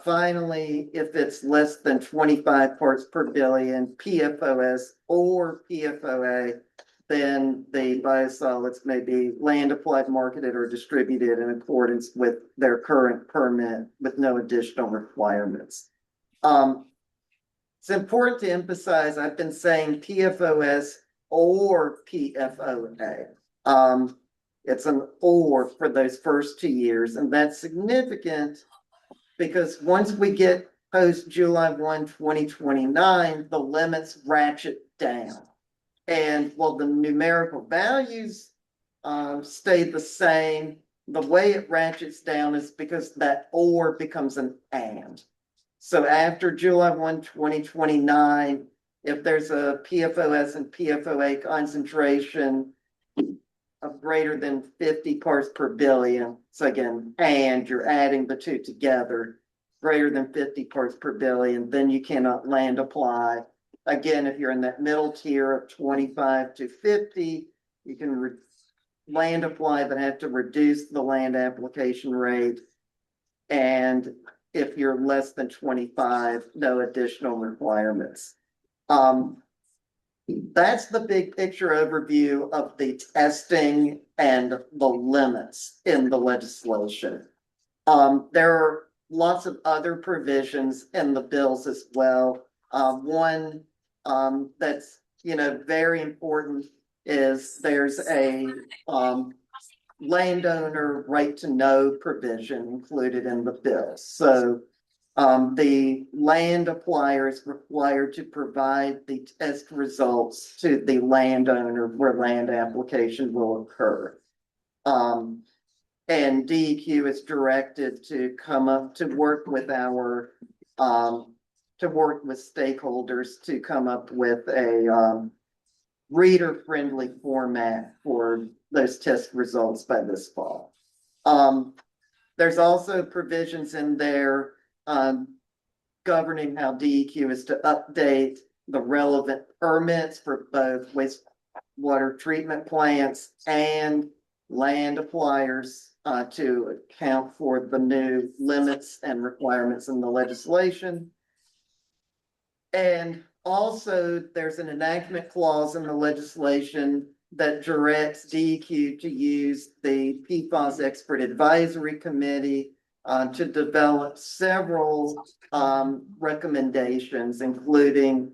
finally, if it's less than 25 parts per billion PFOS or PFOA, then the biosolids may be land applied, marketed, or distributed in accordance with their current permit with no additional requirements. It's important to emphasize, I've been saying PFOS or PFOA. It's an or for those first 2 years, and that's significant because once we get post July 1, 2029, the limits ratchet down. And while the numerical values stay the same, the way it ratchets down is because that or becomes an and. So after July 1, 2029, if there's a PFOS and PFOA concentration of greater than 50 parts per billion, so again, and you're adding the two together, greater than 50 parts per billion, then you cannot land apply, again, if you're in that middle tier of 25 to 50, you can land apply, but have to reduce the land application rate. And if you're less than 25, no additional requirements. That's the big picture overview of the testing and the limits in the legislation. There are lots of other provisions in the bills as well. One that's very important is there's a landowner right to know provision included in the bill. So the land applier is required to provide the test results to the landowner where land application will occur. And DEQ is directed to come up to work with our stakeholders to come up with a reader-friendly format for those test results by this fall. There's also provisions in there governing how DEQ is to update the relevant permits for both wastewater treatment plants and land appliers to account for the new limits and requirements in the legislation. And also, there's an enactment clause in the legislation that directs DEQ to use the PFAS Expert Advisory Committee to develop several recommendations, including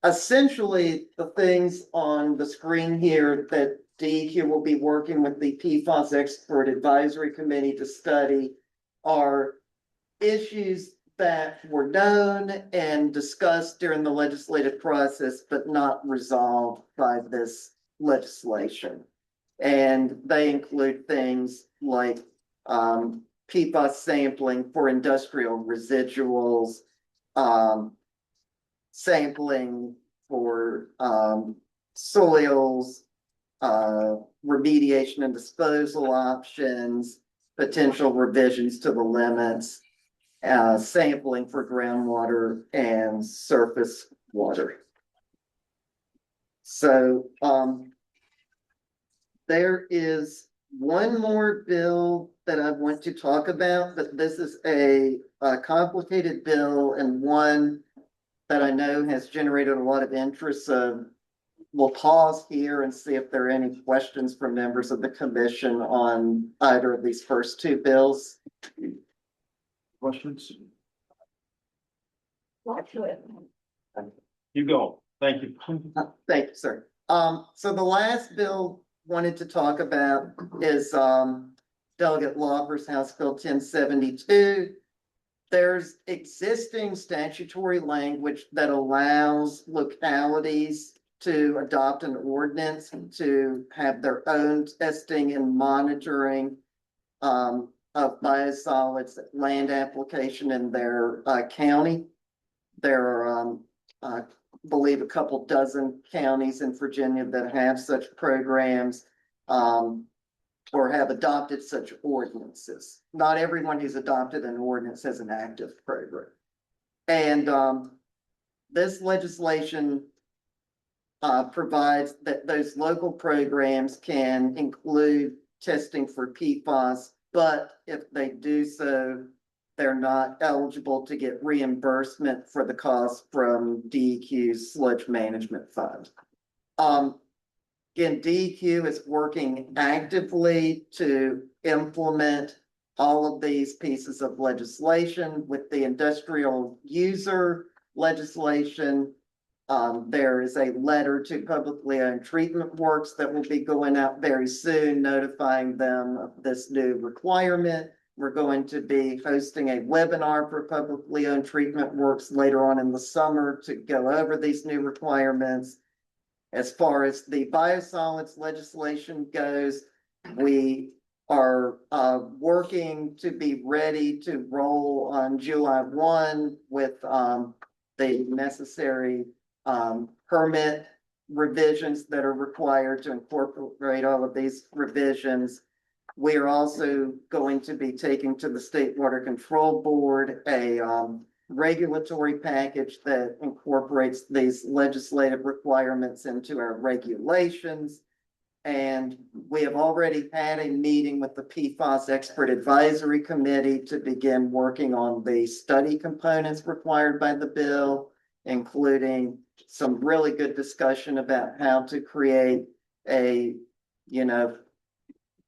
essentially the things on the screen here that DEQ will be working with the PFAS Expert Advisory Committee to study are issues that were known and discussed during the legislative process, but not resolved by this legislation. And they include things like PFAS sampling for industrial residuals, sampling for soils, remediation and disposal options, potential revisions to the limits, sampling for groundwater and surface water. So there is one more bill that I want to talk about, but this is a complicated bill and one that I know has generated a lot of interest. So we'll pause here and see if there are any questions from members of the commission on either of these first two bills. Questions? You go. Thank you. Thank you, sir. So the last bill wanted to talk about is Delegate Lauper's House Bill 1072. There's existing statutory language that allows localities to adopt an ordinance to have their own testing and monitoring of biosolids land application in their county. There are, I believe, a couple dozen counties in Virginia that have such programs or have adopted such ordinances. Not everyone who's adopted an ordinance has an active program. And this legislation provides that those local programs can include testing for PFAS, but if they do so, they're not eligible to get reimbursement for the cost from DEQ's sludge management fund. Again, DEQ is working actively to implement all of these pieces of legislation with the industrial user legislation. There is a letter to publicly owned treatment works that will be going out very soon, notifying them of this new requirement. We're going to be hosting a webinar for publicly owned treatment works later on in the summer to go over these new requirements. As far as the biosolids legislation goes, we are working to be ready to roll on July 1 with the necessary permit revisions that are required to incorporate all of these revisions. We are also going to be taking to the State Water Control Board a regulatory package that incorporates these legislative requirements into our regulations. And we have already had a meeting with the PFAS Expert Advisory Committee to begin working on the study components required by the bill, including some really good discussion about how to create a,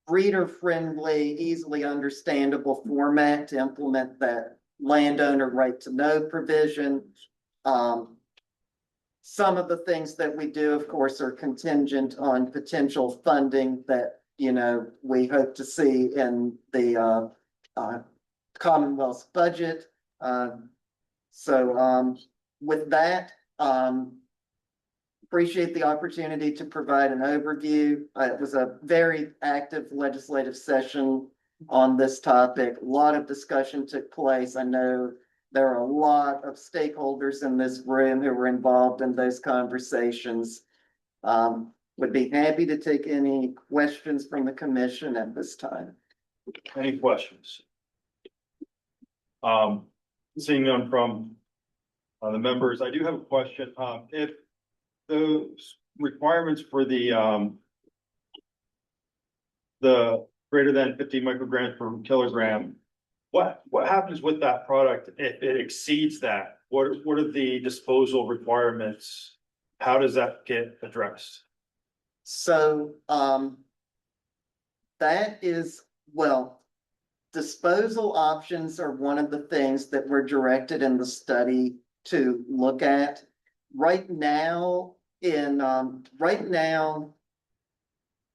reader-friendly, easily understandable format to implement that landowner right to know provision. Some of the things that we do, of course, are contingent on potential funding that, we hope to see in the Commonwealth's budget. So with that, appreciate the opportunity to provide an overview. It was a very active legislative session on this topic. A lot of discussion took place. I know there are a lot of stakeholders in this room who were involved in those conversations. Would be happy to take any questions from the commission at this time. Any questions? Seeing none from the members, I do have a question. If those requirements for the greater than 50 micrograms per kilogram, what happens with that product if it exceeds that? What are the disposal requirements? How does that get addressed? So that is, well, disposal options are one of the things that we're directed in the study to look at. Right now,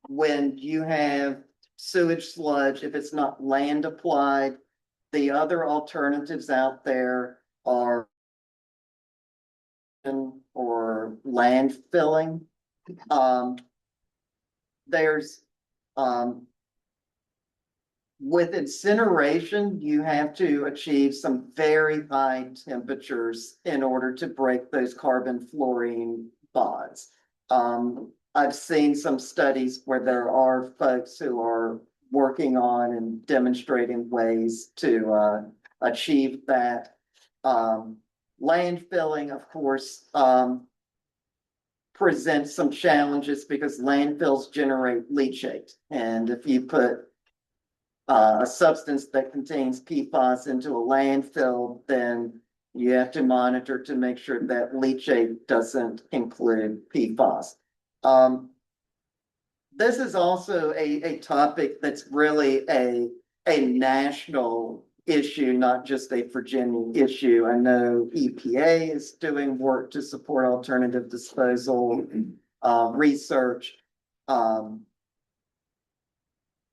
when you have sewage sludge, if it's not land applied, the other alternatives out there are or land filling. There's with incineration, you have to achieve some very high temperatures in order to break those carbon fluorine bonds. I've seen some studies where there are folks who are working on and demonstrating ways to achieve that. Landfilling, of course, presents some challenges because landfills generate leachate. And if you put a substance that contains PFAS into a landfill, then you have to monitor to make sure that leachate doesn't include PFAS. This is also a topic that's really a national issue, not just a Virginia issue. I know EPA is doing work to support alternative disposal research.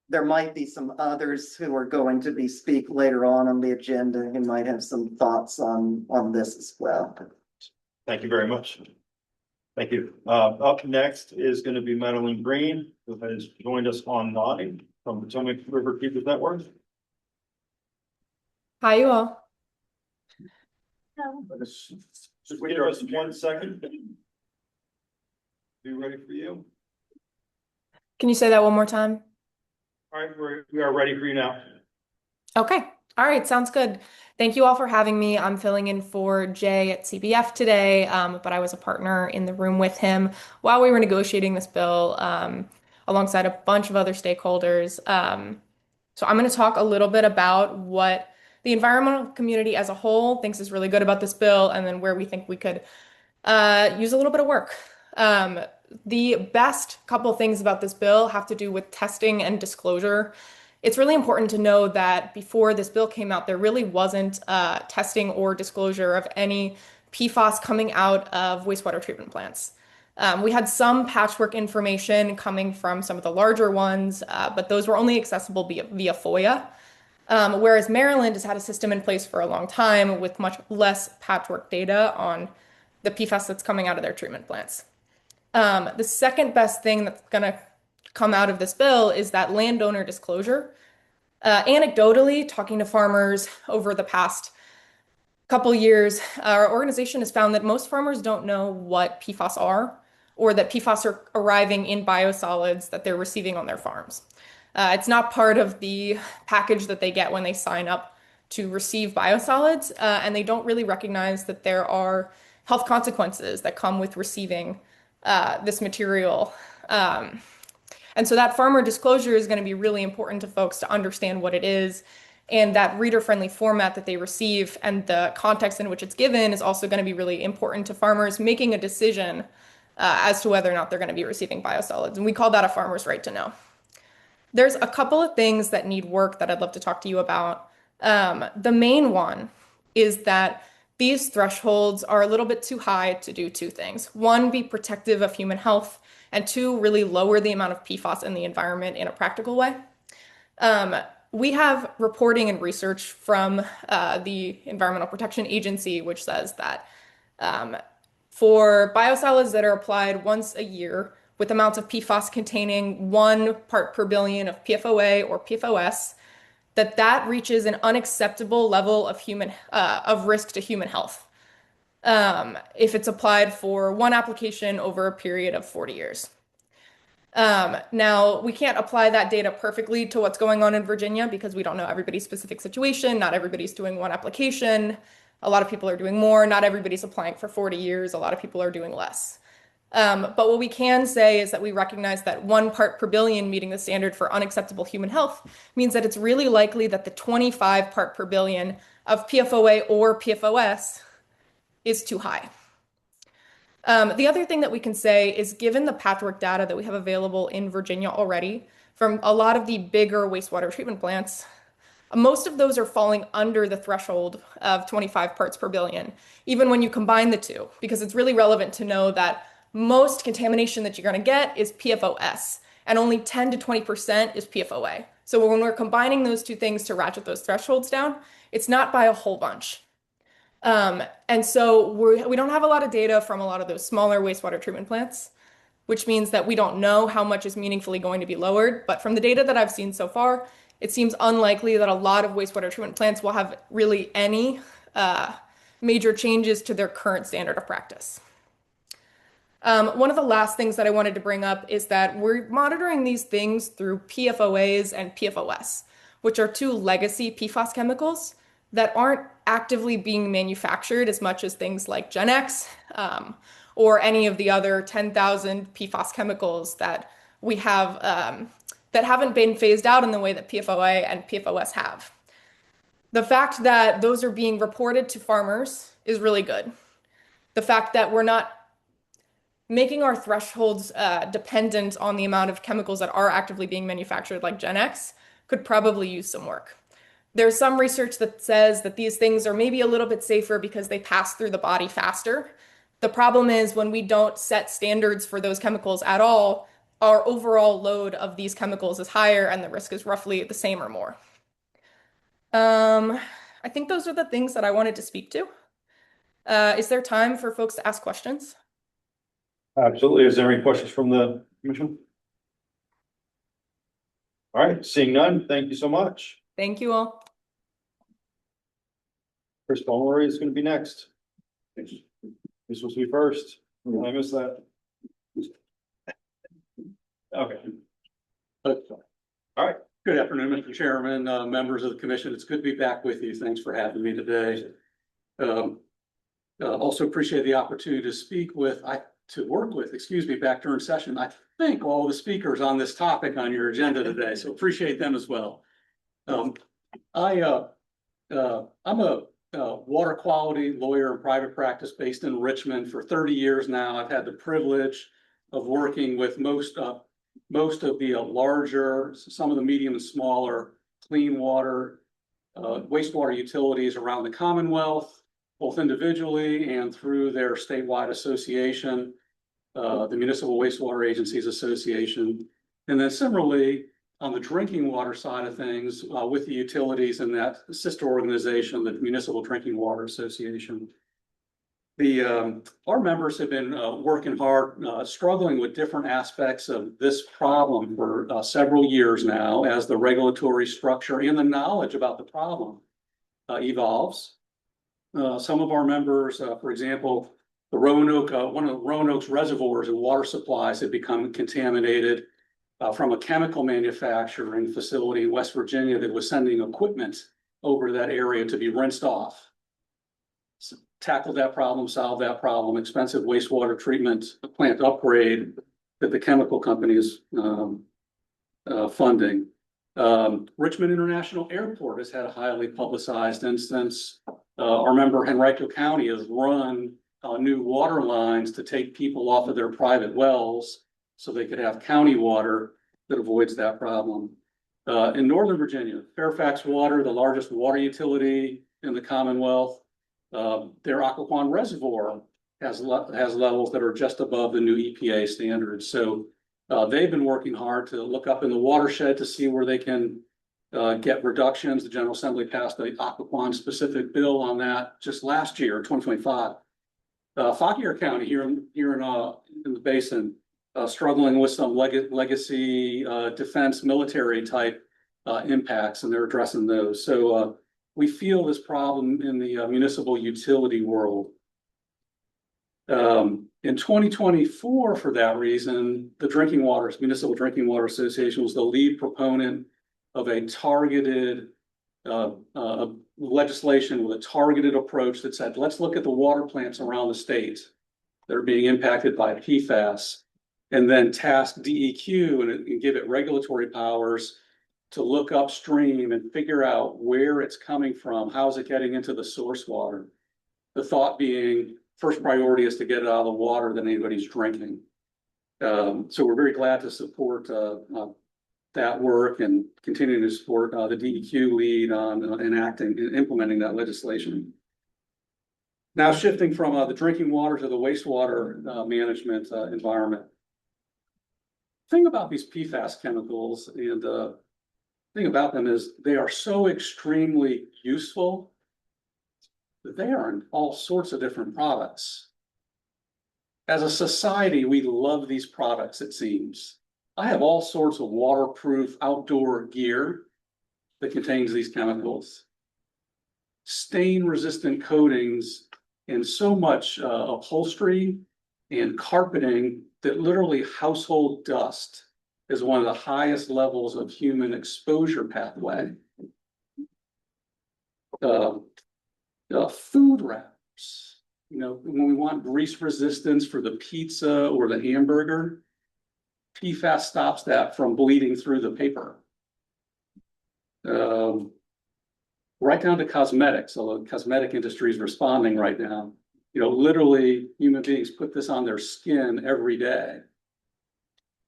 There might be some others who are going to speak later on the agenda who might have some thoughts on this as well. Thank you very much. Thank you. Up next is going to be Madeline Green, who has joined us online from Potomac River Keepers Network. Hi, you all. Just give us 1 second. Be ready for you. Can you say that one more time? All right, we are ready for you now. Okay. All right. Sounds good. Thank you all for having me. I'm filling in for Jay at CBF today, but I was a partner in the room with him while we were negotiating this bill alongside a bunch of other stakeholders. So I'm going to talk a little bit about what the environmental community as a whole thinks is really good about this bill, and then where we think we could use a little bit of work. The best couple things about this bill have to do with testing and disclosure. It's really important to know that before this bill came out, there really wasn't testing or disclosure of any PFAS coming out of wastewater treatment plants. We had some patchwork information coming from some of the larger ones, but those were only accessible via FOIA. Whereas Maryland has had a system in place for a long time with much less patchwork data on the PFAS that's coming out of their treatment plants. The second best thing that's going to come out of this bill is that landowner disclosure. Anecdotally, talking to farmers over the past couple years, our organization has found that most farmers don't know what PFAS are, or that PFAS are arriving in biosolids that they're receiving on their farms. It's not part of the package that they get when they sign up to receive biosolids, and they don't really recognize that there are health consequences that come with receiving this material. And so that farmer disclosure is going to be really important to folks to understand what it is. And that reader-friendly format that they receive and the context in which it's given is also going to be really important to farmers making a decision as to whether or not they're going to be receiving biosolids. And we call that a farmer's right to know. There's a couple of things that need work that I'd love to talk to you about. The main one is that these thresholds are a little bit too high to do two things. One, be protective of human health, and two, really lower the amount of PFAS in the environment in a practical way. We have reporting and research from the Environmental Protection Agency, which says that for biosolids that are applied once a year with amounts of PFAS containing 1 part per billion of PFOA or PFOS, that reaches an unacceptable level of risk to human health if it's applied for one application over a period of 40 years. Now, we can't apply that data perfectly to what's going on in Virginia because we don't know everybody's specific situation. Not everybody's doing one application. A lot of people are doing more. Not everybody's applying for 40 years. A lot of people are doing less. But what we can say is that we recognize that 1 part per billion meeting the standard for unacceptable human health means that it's really likely that the 25 part per billion of PFOA or PFOS is too high. The other thing that we can say is, given the patchwork data that we have available in Virginia already from a lot of the bigger wastewater treatment plants, most of those are falling under the threshold of 25 parts per billion, even when you combine the two, because it's really relevant to know that most contamination that you're going to get is PFOS, and only 10 to 20% is PFOA. So when we're combining those two things to ratchet those thresholds down, it's not by a whole bunch. And so we don't have a lot of data from a lot of those smaller wastewater treatment plants, which means that we don't know how much is meaningfully going to be lowered. But from the data that I've seen so far, it seems unlikely that a lot of wastewater treatment plants will have really any major changes to their current standard of practice. One of the last things that I wanted to bring up is that we're monitoring these things through PFOAs and PFOS, which are two legacy PFAS chemicals that aren't actively being manufactured as much as things like Gen X or any of the other 10,000 PFAS chemicals that we have that haven't been phased out in the way that PFOA and PFOS have. The fact that those are being reported to farmers is really good. The fact that we're not making our thresholds dependent on the amount of chemicals that are actively being manufactured like Gen X could probably use some work. There's some research that says that these things are maybe a little bit safer because they pass through the body faster. The problem is when we don't set standards for those chemicals at all, our overall load of these chemicals is higher and the risk is roughly the same or more. I think those are the things that I wanted to speak to. Is there time for folks to ask questions? Absolutely. Is there any questions from the commission? All right, seeing none, thank you so much. Thank you all. Chris Palmer is going to be next. This was me first. I missed that. Okay. All right. Good afternoon, Mr. Chairman, members of the commission. It's good to be back with you. Thanks for having me today. Also appreciate the opportunity to work with, back during session. I think all the speakers on this topic on your agenda today, so appreciate them as well. I'm a water quality lawyer in private practice based in Richmond for 30 years now. I've had the privilege of working with most of the larger, some of the medium and smaller clean water, wastewater utilities around the Commonwealth, both individually and through their statewide association, the Municipal Wastewater Agencies Association. And then similarly, on the drinking water side of things, with the utilities and that sister organization, the Municipal Drinking Water Association. Our members have been working hard, struggling with different aspects of this problem for several years now as the regulatory structure and the knowledge about the problem evolves. Some of our members, for example, the Roanoke, one of the Roanoke's reservoirs and water supplies had become contaminated from a chemical manufacturing facility in West Virginia that was sending equipment over that area to be rinsed off. So tackle that problem, solve that problem, expensive wastewater treatment plant upgrade that the chemical company is funding. Richmond International Airport has had a highly publicized instance. Our member Henrico County has run new water lines to take people off of their private wells so they could have county water that avoids that problem. In Northern Virginia, Fairfax Water, the largest water utility in the Commonwealth, their Occoquan Reservoir has levels that are just above the new EPA standards. So they've been working hard to look up in the watershed to see where they can get reductions. The General Assembly passed the Occoquan specific bill on that just last year, 2025. Fauquier County here in the Basin, struggling with some legacy defense military type impacts, and they're addressing those. So we feel this problem in the municipal utility world. In 2024, for that reason, the Municipal Drinking Water Association was the lead proponent of a targeted legislation with a targeted approach that said, let's look at the water plants around the state that are being impacted by PFAS, and then task DEQ and give it regulatory powers to look upstream and figure out where it's coming from. How's it getting into the source water? The thought being, first priority is to get it out of the water that anybody's drinking. So we're very glad to support that work and continuing to support the DEQ lead on enacting and implementing that legislation. Now shifting from the drinking water to the wastewater management environment. Thing about these PFAS chemicals and thing about them is they are so extremely useful that they are in all sorts of different products. As a society, we love these products, it seems. I have all sorts of waterproof outdoor gear that contains these chemicals, stain-resistant coatings, and so much upholstery and carpeting that literally household dust is one of the highest levels of human exposure pathway. Food wrappers, when we want grease resistance for the pizza or the hamburger, PFAS stops that from bleeding through the paper. Right down to cosmetics, although the cosmetic industry is responding right now. Literally human beings put this on their skin every day.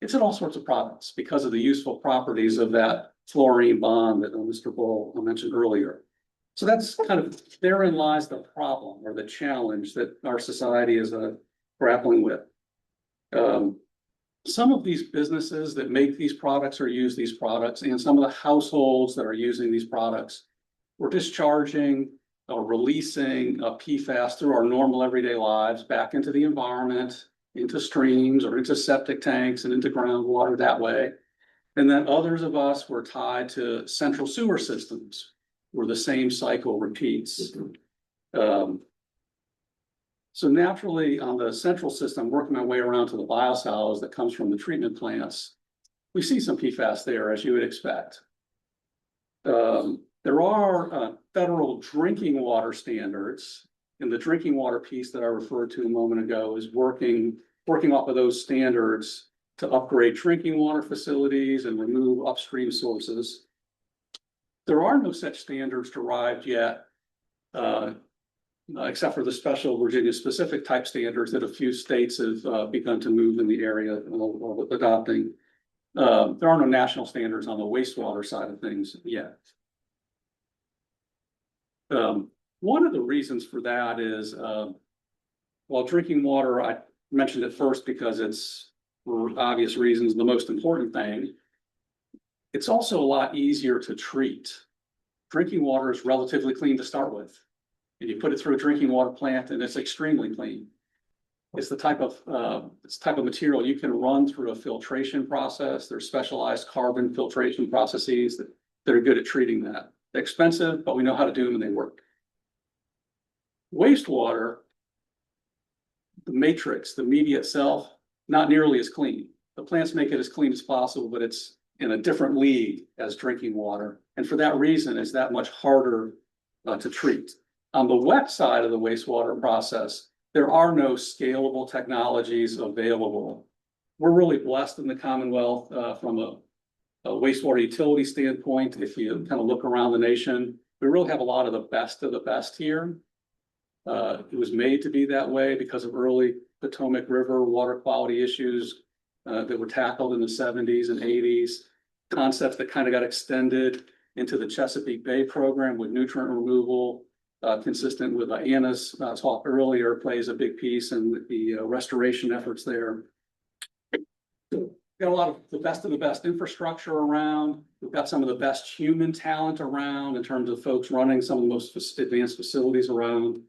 It's in all sorts of products because of the useful properties of that fluorine bond that Mr. Bull mentioned earlier. So that's kind of, therein lies the problem or the challenge that our society is grappling with. Some of these businesses that make these products or use these products, and some of the households that are using these products, we're discharging or releasing PFAS through our normal everyday lives back into the environment, into streams or into septic tanks and into groundwater that way. And then others of us were tied to central sewer systems where the same cycle repeats. So naturally on the central system, working my way around to the biosolids that comes from the treatment plants, we see some PFAS there, as you would expect. There are federal drinking water standards, and the drinking water piece that I referred to a moment ago is working off of those standards to upgrade drinking water facilities and remove upstream sources. There are no such standards derived yet, except for the special Virginia-specific type standards that a few states have begun to move in the area of adopting. There are no national standards on the wastewater side of things yet. One of the reasons for that is, while drinking water, I mentioned it first because it's, for obvious reasons, the most important thing. It's also a lot easier to treat. Drinking water is relatively clean to start with. And you put it through a drinking water plant and it's extremely clean. It's the type of material you can run through a filtration process. There's specialized carbon filtration processes that are good at treating that. They're expensive, but we know how to do them and they work. Wastewater, the matrix, the media itself, not nearly as clean. The plants make it as clean as possible, but it's in a different league as drinking water. And for that reason, it's that much harder to treat. On the wet side of the wastewater process, there are no scalable technologies available. We're really blessed in the Commonwealth from a wastewater utility standpoint. If you kind of look around the nation, we really have a lot of the best here. It was made to be that way because of early Potomac River water quality issues that were tackled in the 70s and 80s. Concepts that kind of got extended into the Chesapeake Bay program with nutrient removal, consistent with Anna's talk earlier, plays a big piece in the restoration efforts there. Got a lot of the best infrastructure around. We've got some of the best human talent around in terms of folks running some of the most advanced facilities around.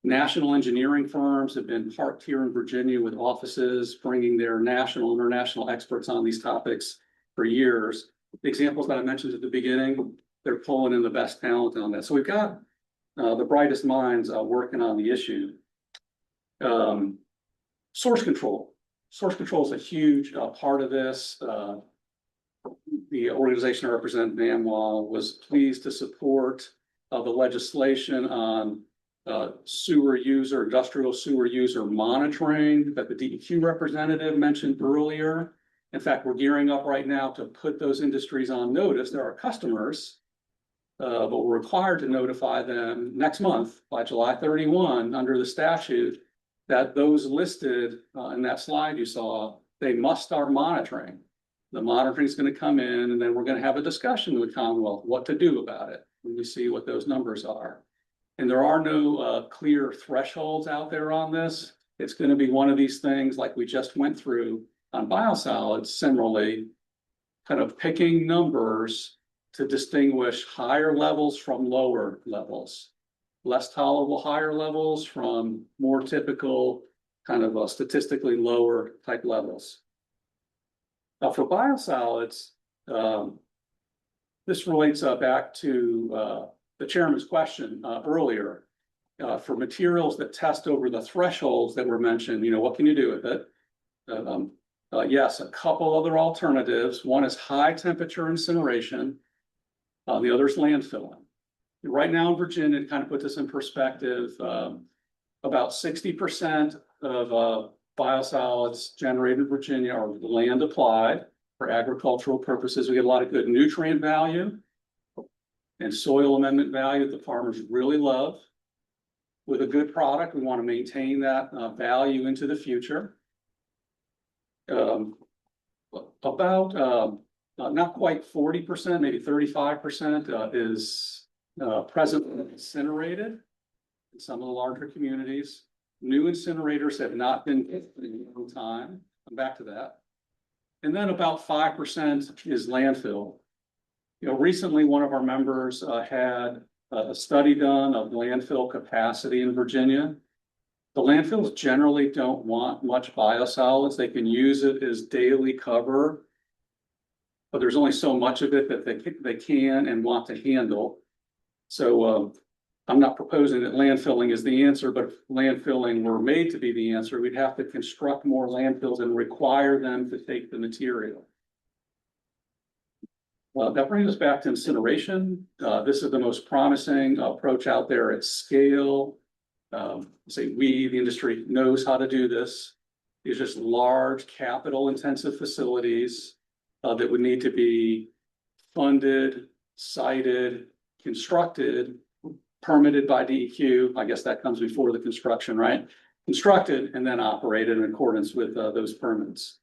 National engineering firms have been parked here in Virginia with offices, bringing their national, international experts on these topics for years. The examples that I mentioned at the beginning, they're pulling in the best talent on that. So we've got the brightest minds working on the issue. Source control. Source control is a huge part of this. The organization I represent, NAMWA, was pleased to support the legislation on industrial sewer user monitoring that the DEQ representative mentioned earlier. In fact, we're gearing up right now to put those industries on notice. They're our customers, but we're required to notify them next month by July 31 under the statute that those listed in that slide you saw, they must start monitoring. The monitoring is going to come in, and then we're going to have a discussion with Commonwealth what to do about it when we see what those numbers are. And there are no clear thresholds out there on this. It's going to be one of these things like we just went through on biosolids, similarly, kind of picking numbers to distinguish higher levels from lower levels, less tolerable higher levels from more typical kind of statistically lower type levels. Now for biosolids, this relates back to the chairman's question earlier. For materials that test over the thresholds that were mentioned, what can you do with it? Yes, a couple other alternatives. One is high temperature incineration. The other is landfilling. Right now in Virginia, to kind of put this in perspective, about 60% of biosolids generated in Virginia are land applied for agricultural purposes. We get a lot of good nutrient value and soil amendment value that the farmers really love. With a good product, we want to maintain that value into the future. Not quite 40%, maybe 35% is presently incinerated in some of the larger communities. New incinerators have not been in a long time. I'm back to that. And then about 5% is landfill. Recently one of our members had a study done of landfill capacity in Virginia. The landfills generally don't want much biosolids. They can use it as daily cover, but there's only so much of it that they can and want to handle. So I'm not proposing that landfilling is the answer, but if landfilling were made to be the answer, we'd have to construct more landfills and require them to take the material. That brings us back to incineration. This is the most promising approach out there at scale. The industry knows how to do this. These are just large capital intensive facilities that would need to be funded, sited, constructed, permitted by DEQ. I guess that comes before the construction, right? Constructed and then operated in accordance with those permits.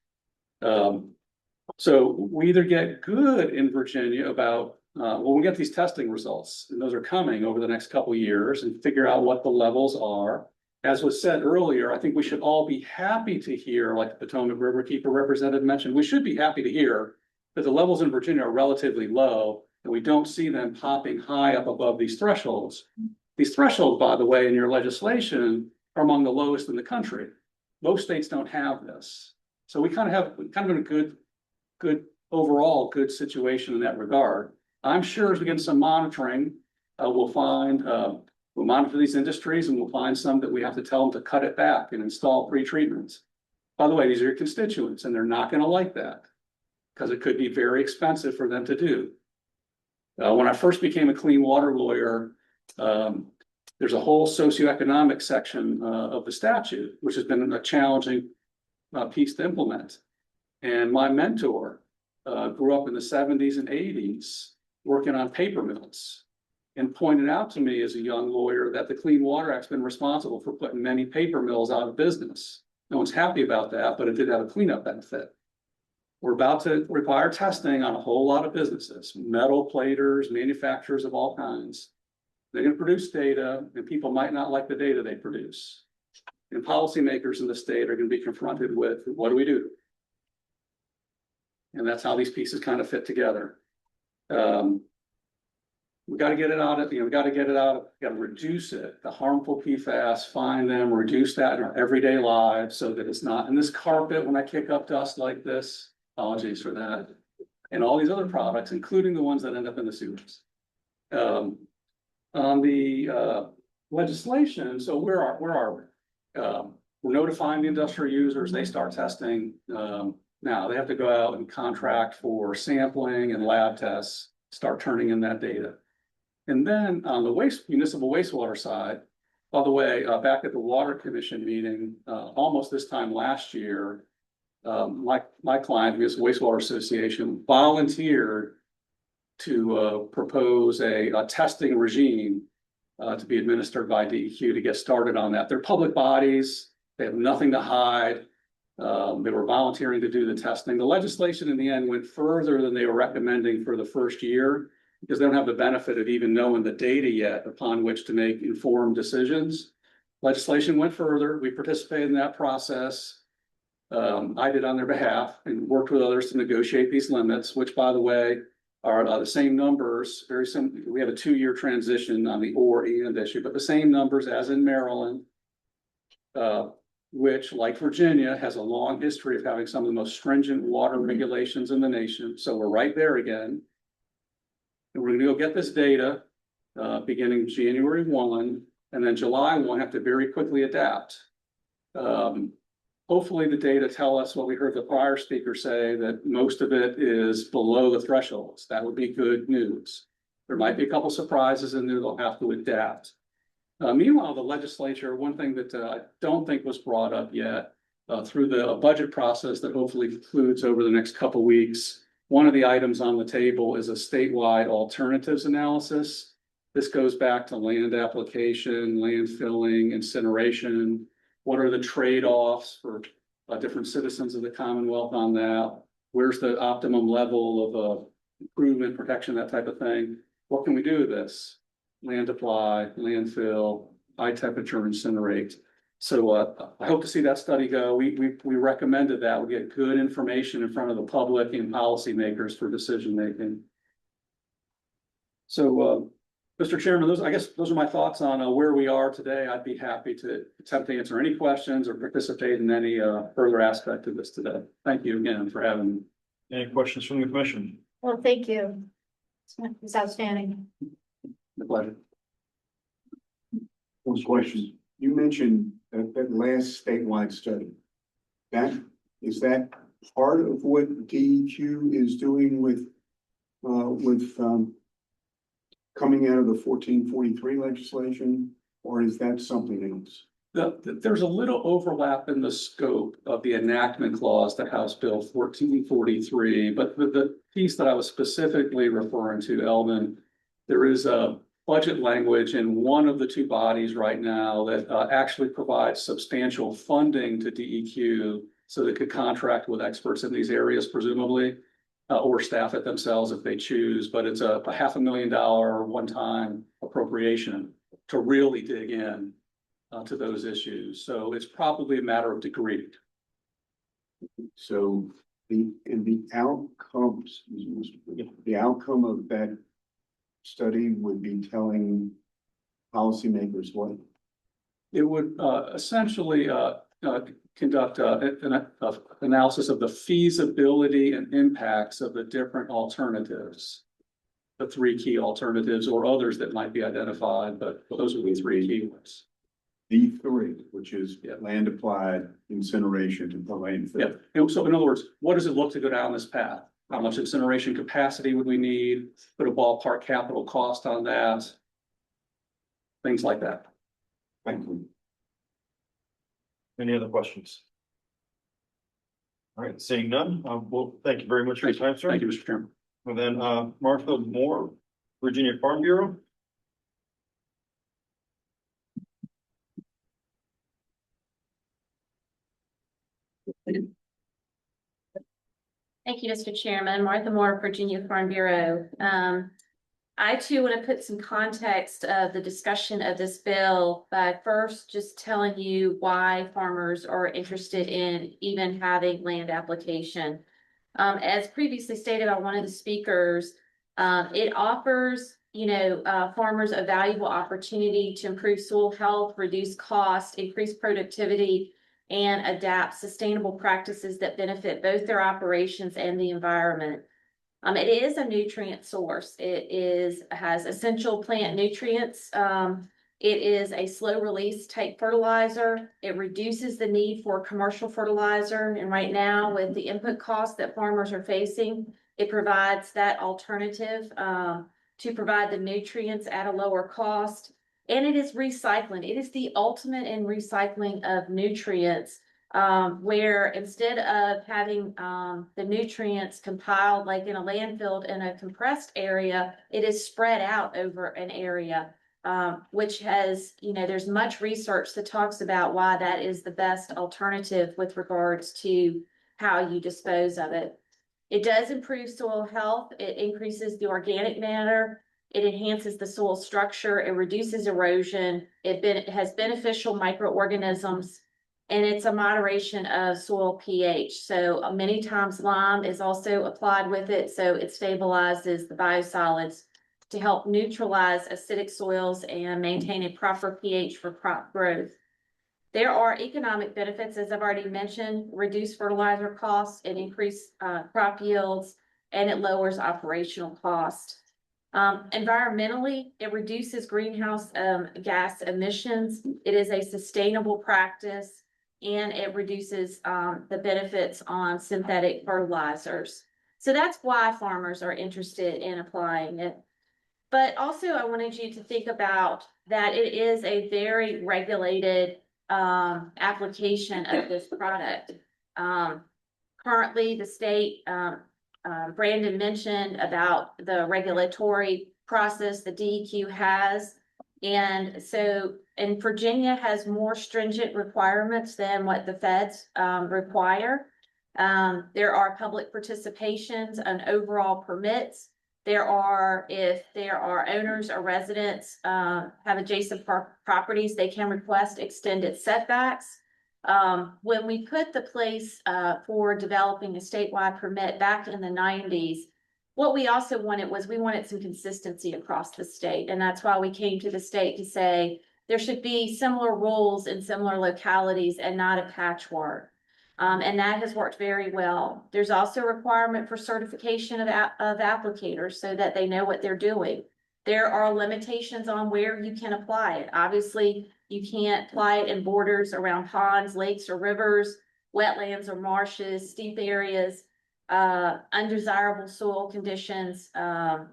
So we either get good in Virginia about, we get these testing results, and those are coming over the next couple of years, and figure out what the levels are. As was said earlier, I think we should all be happy to hear, like the Potomac Riverkeeper representative mentioned, we should be happy to hear that the levels in Virginia are relatively low, and we don't see them popping high up above these thresholds. These thresholds, by the way, in your legislation are among the lowest in the country. Most states don't have this. So we kind of have a good overall good situation in that regard. I'm sure as we get some monitoring, we'll monitor these industries, and we'll find some that we have to tell them to cut it back and install pre-treatments. By the way, these are your constituents, and they're not going to like that because it could be very expensive for them to do. When I first became a clean water lawyer, there's a whole socioeconomic section of the statute, which has been a challenging piece to implement. And my mentor grew up in the 70s and 80s working on paper mills, and pointed out to me as a young lawyer that the Clean Water Act's been responsible for putting many paper mills out of business. No one's happy about that, but it did have a cleanup benefit. We're about to require testing on a whole lot of businesses, metal platers, manufacturers of all kinds. They're going to produce data, and people might not like the data they produce. And policymakers in the state are going to be confronted with, what do we do? And that's how these pieces kind of fit together. We got to get it out of, we got to get it out, we got to reduce it, the harmful PFAS, find them, reduce that in our everyday lives so that it's not in this carpet when I kick up dust like this. Apologies for that. And all these other products, including the ones that end up in the sewers. On the legislation, so where are we? We're notifying the industrial users, they start testing. Now they have to go out and contract for sampling and lab tests, start turning in that data. And then on the municipal wastewater side, by the way, back at the Water Commission meeting, almost this time last year, my client, who is Wastewater Association, volunteered to propose a testing regime to be administered by DEQ to get started on that. They're public bodies, they have nothing to hide. They were volunteering to do the testing. The legislation in the end went further than they were recommending for the first year, because they don't have the benefit of even knowing the data yet upon which to make informed decisions. Legislation went further. We participated in that process. I did on their behalf and worked with others to negotiate these limits, which, by the way, are the same numbers, very simple. We have a 2-year transition on the or and issue, but the same numbers as in Maryland, which, like Virginia, has a long history of having some of the most stringent water regulations in the nation. So we're right there again. And we're going to go get this data beginning January 1, and then July 1 have to very quickly adapt. Hopefully the data tell us what we heard the prior speaker say, that most of it is below the thresholds. That would be good news. There might be a couple surprises in there, they'll have to adapt. Meanwhile, the legislature, one thing that I don't think was brought up yet through the budget process that hopefully concludes over the next couple weeks, one of the items on the table is a statewide alternatives analysis. This goes back to land application, landfilling, incineration. What are the trade-offs for different citizens of the Commonwealth on that? Where's the optimum level of improvement, protection, that type of thing? What can we do with this? Land apply, landfill, high temperature incinerate. So I hope to see that study go. We recommended that. We get good information in front of the public and policymakers for decision making. So, Mr. Chairman, I guess those are my thoughts on where we are today. I'd be happy to attempt to answer any questions or participate in any further aspect of this today. Thank you again for having me. Any questions from the commission? Well, thank you. It's outstanding. My pleasure. Those questions. You mentioned that last statewide study. Is that part of what DEQ is doing with coming out of the 1443 legislation, or is that something else? There's a little overlap in the scope of the enactment clause to House Bill 1443, but the piece that I was specifically referring to, Elvin, there is a budget language in one of the two bodies right now that actually provides substantial funding to DEQ so they could contract with experts in these areas, presumably, or staff it themselves if they choose. But it's a $500,000 one-time appropriation to really dig in to those issues. So it's probably a matter of degree. So the outcome of that study would be telling policymakers what? It would essentially conduct an analysis of the feasibility and impacts of the different alternatives. The 3 key alternatives or others that might be identified, but those would be 3 key ones. The 3, which is land applied, incineration, and landfill. Yeah. So in other words, what does it look to go down this path? How much incineration capacity would we need? Put a ballpark capital cost on that. Things like that. Thank you. Any other questions? All right, seeing none, well, thank you very much for your time, sir. Thank you, Mr. Chairman. And then, Martha Moore, Virginia Farm Bureau. Thank you, Mr. Chairman. Martha Moore, Virginia Farm Bureau. I too want to put some context of the discussion of this bill by first just telling you why farmers are interested in even having land application. As previously stated by one of the speakers, it offers, farmers a valuable opportunity to improve soil health, reduce cost, increase productivity, and adapt sustainable practices that benefit both their operations and the environment. It is a nutrient source. Has essential plant nutrients. It is a slow release type fertilizer. It reduces the need for commercial fertilizer. And right now, with the input costs that farmers are facing, it provides that alternative to provide the nutrients at a lower cost. And it is recycling. It is the ultimate in recycling of nutrients, where instead of having the nutrients compiled like in a landfill in a compressed area, it is spread out over an area, which has, there's much research that talks about why that is the best alternative with regards to how you dispose of it. It does improve soil health. It increases the organic matter. It enhances the soil structure. It reduces erosion. It has beneficial microorganisms, and it's a moderation of soil pH. So many times lime is also applied with it. So it stabilizes the biosolids to help neutralize acidic soils and maintain a proper pH for crop growth. There are economic benefits, as I've already mentioned: reduce fertilizer costs, it increase crop yields, and it lowers operational cost. Environmentally, it reduces greenhouse gas emissions. It is a sustainable practice, and it reduces the benefits on synthetic fertilizers. So that's why farmers are interested in applying it. But also, I wanted you to think about that it is a very regulated application of this product. Currently, the state, Brandon mentioned about the regulatory process the DEQ has. And so, and Virginia has more stringent requirements than what the feds require. There are public participations and overall permits. If there are owners or residents have adjacent properties, they can request extended setbacks. When we put the place for developing a statewide permit back in the 90s, what we also wanted was we wanted some consistency across the state. And that's why we came to the state to say there should be similar rules in similar localities and not a patchwork. And that has worked very well. There's also a requirement for certification of applicators so that they know what they're doing. There are limitations on where you can apply it. Obviously, you can't apply it in borders around ponds, lakes, or rivers, wetlands or marshes, steep areas, undesirable soil conditions, and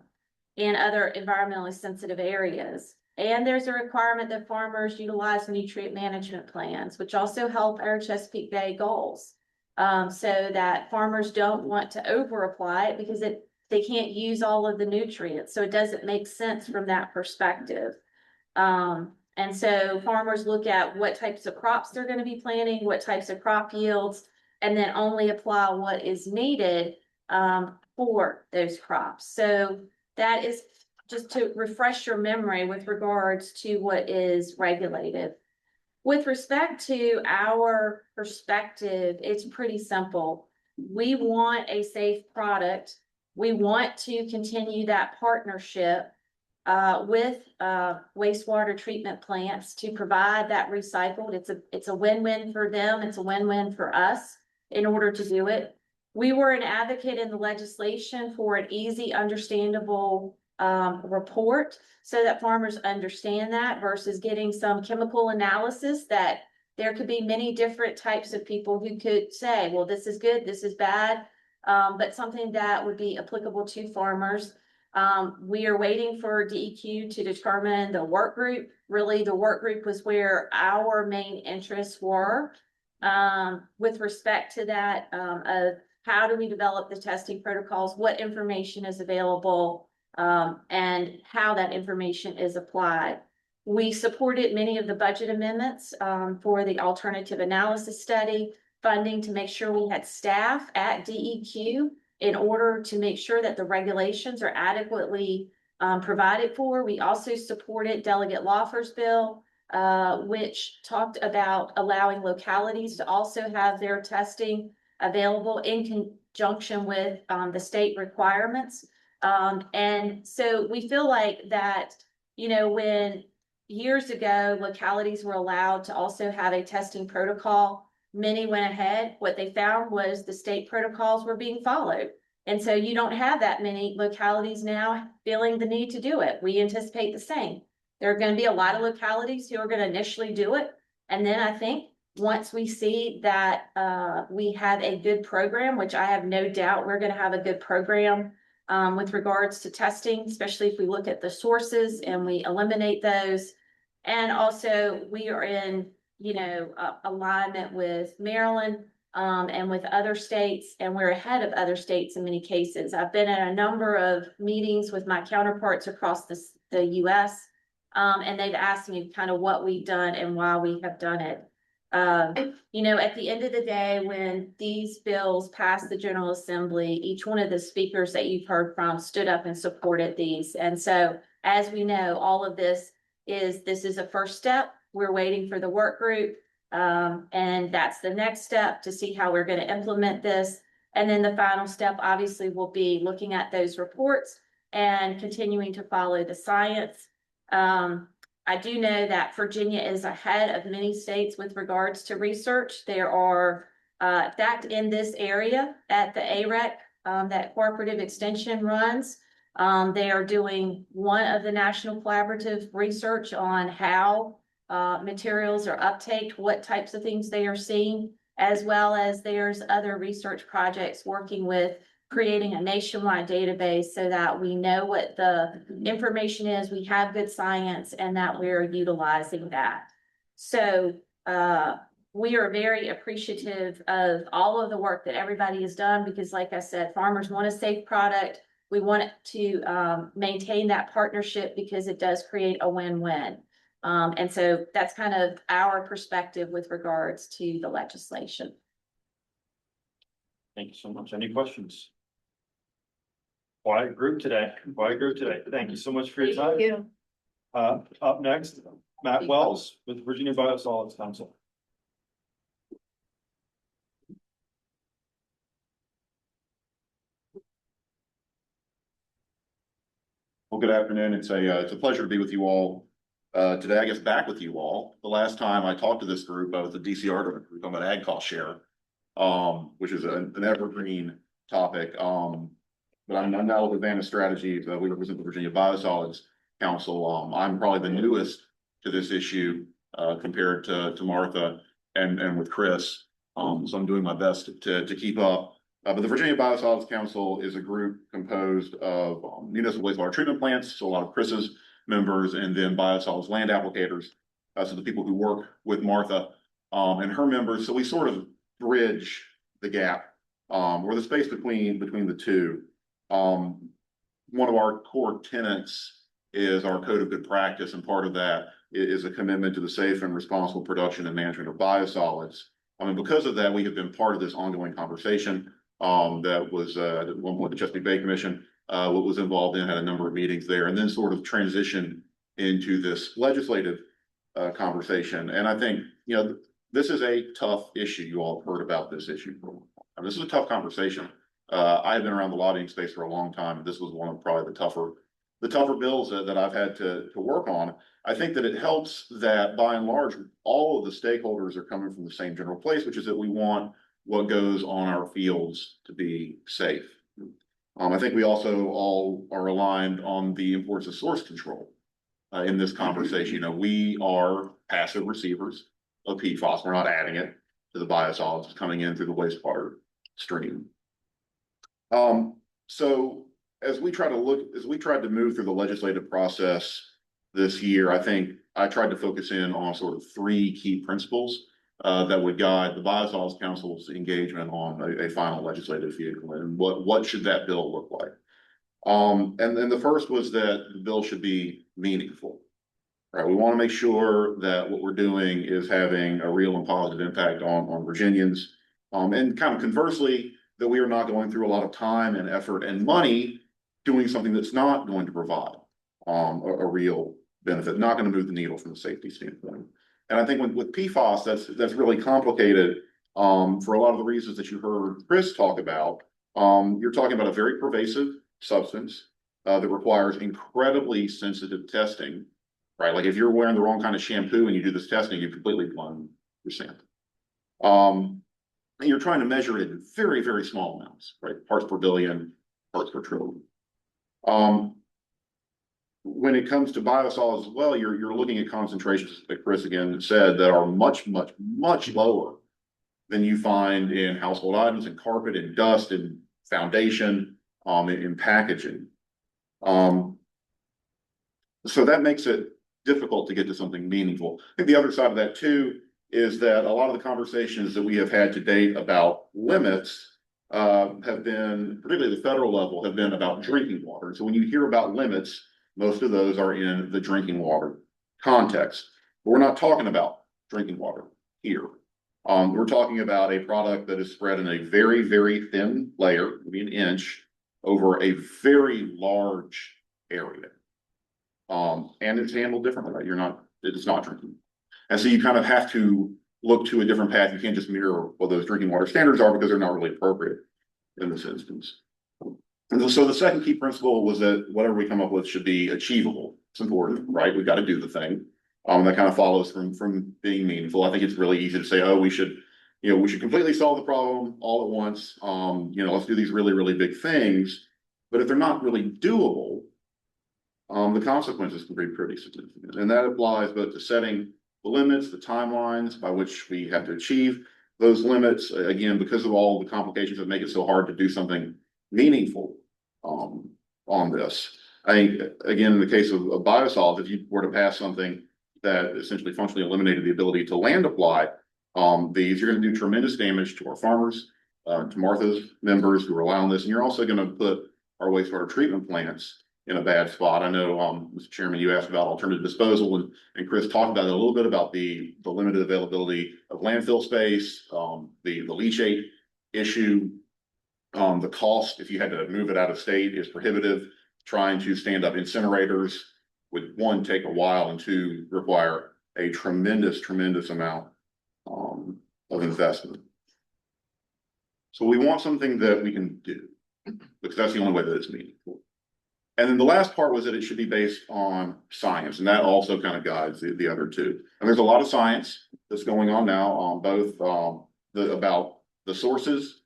other environmentally sensitive areas. And there's a requirement that farmers utilize nutrient management plans, which also help our Chesapeake Bay goals. So that farmers don't want to over apply it because they can't use all of the nutrients. So it doesn't make sense from that perspective. And so farmers look at what types of crops they're going to be planting, what types of crop yields, and then only apply what is needed for those crops. So that is just to refresh your memory with regards to what is regulated. With respect to our perspective, it's pretty simple. We want a safe product. We want to continue that partnership with wastewater treatment plants to provide that recycled. It's a win-win for them. It's a win-win for us in order to do it. We were an advocate in the legislation for an easy, understandable report so that farmers understand that versus getting some chemical analysis that there could be many different types of people who could say, well, this is good, this is bad. but something that would be applicable to farmers. We are waiting for DEQ to determine the work group. Really, the work group was where our main interests were. With respect to that, of how do we develop the testing protocols, what information is available, and how that information is applied. We supported many of the budget amendments for the alternative analysis study, funding to make sure we had staff at DEQ in order to make sure that the regulations are adequately provided for. We also supported Delegate Lawfer's bill, which talked about allowing localities to also have their testing available in conjunction with the state requirements. And so we feel like that, you know, when years ago, localities were allowed to also have a testing protocol, many went ahead. What they found was the state protocols were being followed. And so you don't have that many localities now feeling the need to do it. We anticipate the same. There are going to be a lot of localities who are going to initially do it. And then I think once we see that we have a good program, which I have no doubt we're going to have a good program with regards to testing, especially if we look at the sources and we eliminate those. And also we are in, you know, alignment with Maryland and with other states, and we're ahead of other states in many cases. I've been at a number of meetings with my counterparts across the US, and they've asked me kind of what we've done and why we have done it. You know, at the end of the day, when these bills passed the General Assembly, each one of the speakers that you've heard from stood up and supported these. And so, as we know, all of this is a first step. We're waiting for the work group. And that's the next step to see how we're going to implement this. And then the final step, obviously, will be looking at those reports and continuing to follow the science. I do know that Virginia is ahead of many states with regards to research. There are, in fact, in this area at the AREC that Cooperative Extension runs, they are doing one of the national collaborative research on how materials are uptaked, what types of things they are seeing, as well as there's other research projects working with creating a nationwide database so that we know what the information is, we have good science, and that we're utilizing that. So we are very appreciative of all of the work that everybody has done because, like I said, farmers want a safe product. We want it to maintain that partnership because it does create a win-win. And so that's kind of our perspective with regards to the legislation. Thank you so much. Any questions? Quiet group today. Quiet group today. Thank you so much for your time. Thank you. Up next, Matt Wells with Virginia Biosolids Council. Well, good afternoon. It's a pleasure to be with you all today. I guess back with you all. The last time I talked to this group, I was the DCR director. We were talking about ag cost share, which is an evergreen topic. But I'm now with Advantage Strategy. We represent the Virginia Biosolids Council. I'm probably the newest to this issue compared to Martha and with Chris. So I'm doing my best to keep up. But the Virginia Biosolids Council is a group composed of municipal wastewater treatment plants, so a lot of Chris's members, and then biosolids land applicators, so the people who work with Martha and her members. So we sort of bridge the gap or the space between the two. One of our core tenets is our code of good practice, and part of that is a commitment to the safe and responsible production and management of biosolids. Because of that, we have been part of this ongoing conversation that was at one point the Chesapeake Bay Commission what was involved in, had a number of meetings there, and then sort of transitioned into this legislative conversation. And I think, you know, this is a tough issue. You all have heard about this issue. This is a tough conversation. I've been around the lobbying space for a long time, and this was one of probably the tougher bills that I've had to work on. I think that it helps that by and large, all of the stakeholders are coming from the same general place, which is that we want what goes on our fields to be safe. I think we also all are aligned on the importance of source control in this conversation. You know, we are passive receivers of PFAS. We're not adding it to the biosolids coming in through the wastewater stream. So as we tried to move through the legislative process this year, I think I tried to focus in on sort of three key principles that would guide the Biosolids Council's engagement on a final legislative vehicle, and what should that bill look like. And then the first was that the bill should be meaningful. Right, we want to make sure that what we're doing is having a real and positive impact on Virginians. And kind of conversely, that we are not going through a lot of time and effort and money doing something that's not going to provide a real benefit, not going to move the needle from a safety standpoint. And I think with PFAS, that's really complicated for a lot of the reasons that you heard Chris talk about. You're talking about a very pervasive substance that requires incredibly sensitive testing. Right, like if you're wearing the wrong kind of shampoo and you do this testing, you've completely blown your sample. And you're trying to measure it in very, very small amounts, right? Parts per billion, parts per trillion. When it comes to biosolids as well, you're looking at concentrations that Chris again said that are much, much, much lower than you find in household items, and carpet, and dust, and foundation, in packaging. So that makes it difficult to get to something meaningful. I think the other side of that too is that a lot of the conversations that we have had to date about limits have been, particularly at the federal level, have been about drinking water. So when you hear about limits, most of those are in the drinking water context. But we're not talking about drinking water here. We're talking about a product that is spread in a very, very thin layer, maybe an inch, over a very large area. And it's handled differently, right? It's not drinking. And so you kind of have to look to a different path. You can't just mirror what those drinking water standards are, because they're not really appropriate in this instance. And so the second key principle was that whatever we come up with should be achievable. It's important, right? We've got to do the thing. That kind of follows from being meaningful. I think it's really easy to say, oh, we should completely solve the problem all at once. Let's do these really, really big things. But if they're not really doable, the consequences can be pretty significant. And that applies both to setting the limits, the timelines by which we have to achieve those limits, again, because of all the complications that make it so hard to do something meaningful on this. I think, again, in the case of biosolids, if you were to pass something that essentially functionally eliminated the ability to land apply these, you're going to do tremendous damage to our farmers, to Martha's members who rely on this, and you're also going to put our wastewater treatment plants in a bad spot. I know, Mr. Chairman, you asked about alternative disposal, and Chris talked about it a little bit about the limited availability of landfill space, the leachate issue, the cost, if you had to move it out of state, is prohibitive. Trying to stand up incinerators would, one, take a while, and two, require a tremendous, tremendous amount of investment. So we want something that we can do, because that's the only way that it's meaningful. And then the last part was that it should be based on science, and that also kind of guides the other two. And there's a lot of science that's going on now on both about the sources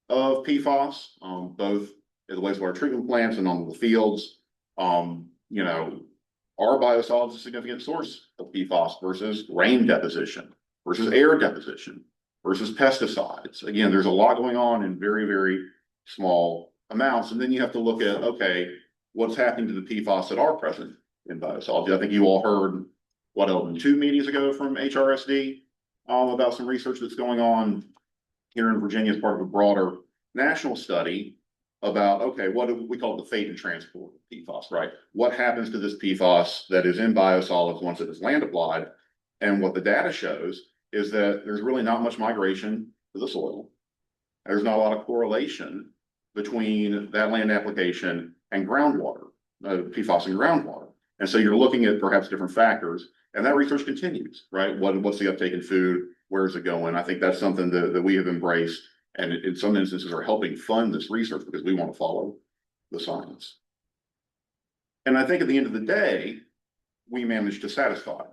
of PFAS, both at the wastewater treatment plants and on the fields. Are biosolids a significant source of PFAS versus rain deposition, versus air deposition, versus pesticides? Again, there's a lot going on in very, very small amounts. And then you have to look at, okay, what's happening to the PFAS that are present in biosolids? I think you all heard, 2 meetings ago from HRSD about some research that's going on here in Virginia as part of a broader national study about, okay, what do we call the fate and transport of PFAS, right? What happens to this PFAS that is in biosolids once it is land applied? And what the data shows is that there's really not much migration to the soil. There's not a lot of correlation between that land application and groundwater, PFAS in groundwater. And so you're looking at perhaps different factors, and that research continues, right? What's the uptake in food? Where is it going? I think that's something that we have embraced, and in some instances are helping fund this research because we want to follow the science. And I think at the end of the day, we managed to satisfy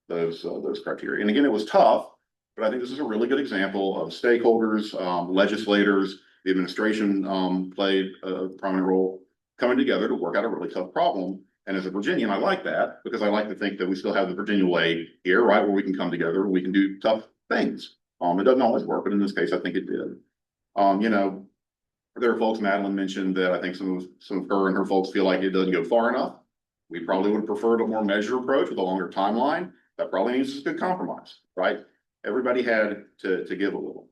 those criteria. And again, it was tough, but I think this is a really good example of stakeholders, legislators, the administration played a prominent role coming together to work out a really tough problem. And as a Virginian, I like that, because I like to think that we still have the Virginia way here, right, where we can come together, we can do tough things. It doesn't always work, but in this case, I think it did. there are folks, Madeline mentioned that I think some of her and her folks feel like it doesn't go far enough. We probably would have preferred a more measured approach with a longer timeline. That probably needs a good compromise, right? Everybody had to give a little.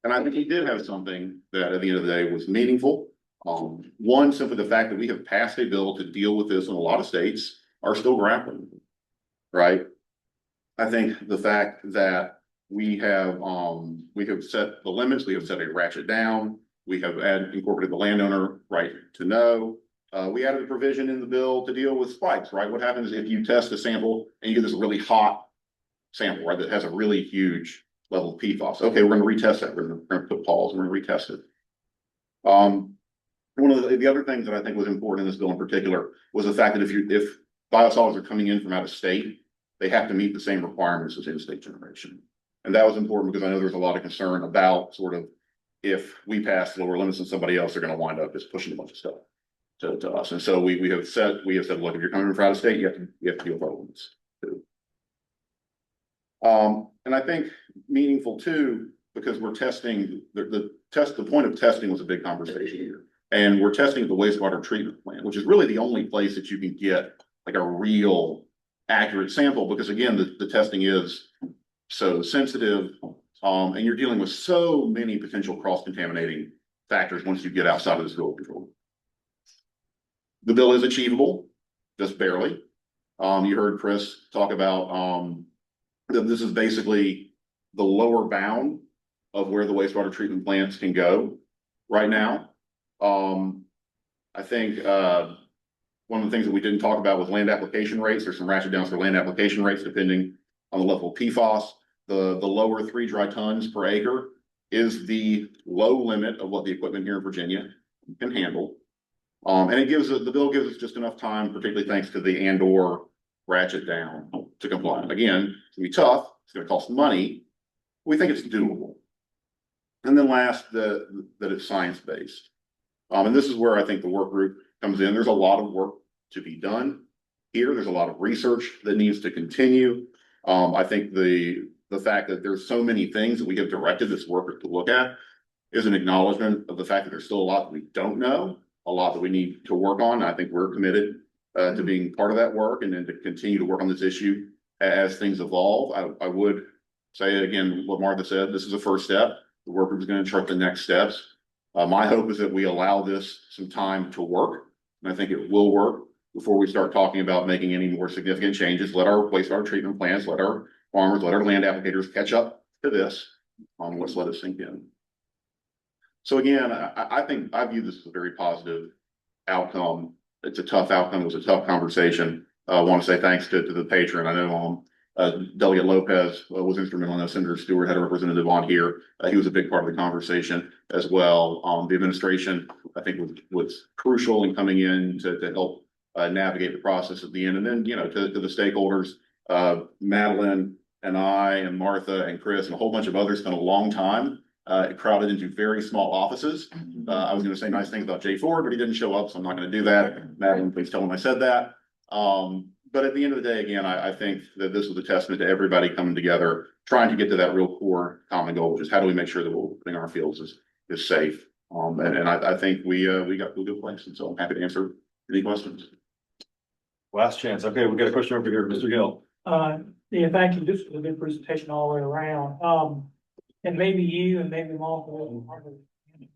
And I think he did have something that at the end of the day was meaningful. One, simply the fact that we have passed a bill to deal with this, and a lot of states are still grappling, right? I think the fact that we have set the limits, we have set a ratchet down, we have incorporated the landowner right to know. We added a provision in the bill to deal with spikes, right? What happens if you test a sample and you get this really hot sample, right, that has a really huge level of PFAS? Okay, we're going to retest that. We're going to put pause. We're going to retest it. One of the other things that I think was important in this bill in particular was the fact that if biosolids are coming in from out of state, they have to meet the same requirements as in-state generation. And that was important because I know there's a lot of concern about sort of if we pass lower limits than somebody else, they're going to wind up just pushing a bunch of stuff to us. And so we have said, look, if you're coming from out of state, you have to deal with our limits too. And I think meaningful too, because we're testing the point of testing was a big conversation here. And we're testing the wastewater treatment plant, which is really the only place that you can get like a real accurate sample, because again, the testing is so sensitive, and you're dealing with so many potential cross-contaminating factors once you get outside of the scope of control. The bill is achievable, just barely. You heard Chris talk about that this is basically the lower bound of where the wastewater treatment plants can go right now. I think one of the things that we didn't talk about was land application rates. There's some ratchet downs for land application rates depending on the level of PFAS. The lower 3 dry tons per acre is the low limit of what the equipment here in Virginia can handle. And the bill gives us just enough time, particularly thanks to the and/or ratchet down to comply. Again, it's gonna be tough. It's gonna cost money. We think it's doable. And then last, that it's science-based. And this is where I think the work group comes in. There's a lot of work to be done here. There's a lot of research that needs to continue. I think the fact that there's so many things that we have directed this work group to look at is an acknowledgement of the fact that there's still a lot that we don't know, a lot that we need to work on. I think we're committed to being part of that work and then to continue to work on this issue as things evolve. I would say again, what Martha said, this is a first step. The work group is going to chart the next steps. My hope is that we allow this some time to work, and I think it will work before we start talking about making any more significant changes. Let our wastewater treatment plants, let our farmers, let our land applicators catch up to this. Let's let it sink in. So again, I think I view this as a very positive outcome. It's a tough outcome. It was a tough conversation. I want to say thanks to the patron. I know Delegate Lopez was instrumental in that. Senator Stewart had a representative on here. He was a big part of the conversation as well. The administration, I think, was crucial in coming in to help navigate the process at the end. And then, to the stakeholders, Madeline and I and Martha and Chris and a whole bunch of others spent a long time crowded into very small offices. I was going to say nice things about Jay Ford, but he didn't show up, so I'm not going to do that. Madeline, please tell him I said that. But at the end of the day, again, I think that this was a testament to everybody coming together, trying to get to that real core common goal, which is how do we make sure that what we're putting in our fields is safe. And I think we got to a good place. And so I'm happy to answer any questions. Last chance. Okay, we got a question over here, Mr. Gill. Yeah, thank you. This was a good presentation all the way around. And maybe you and maybe Martha will answer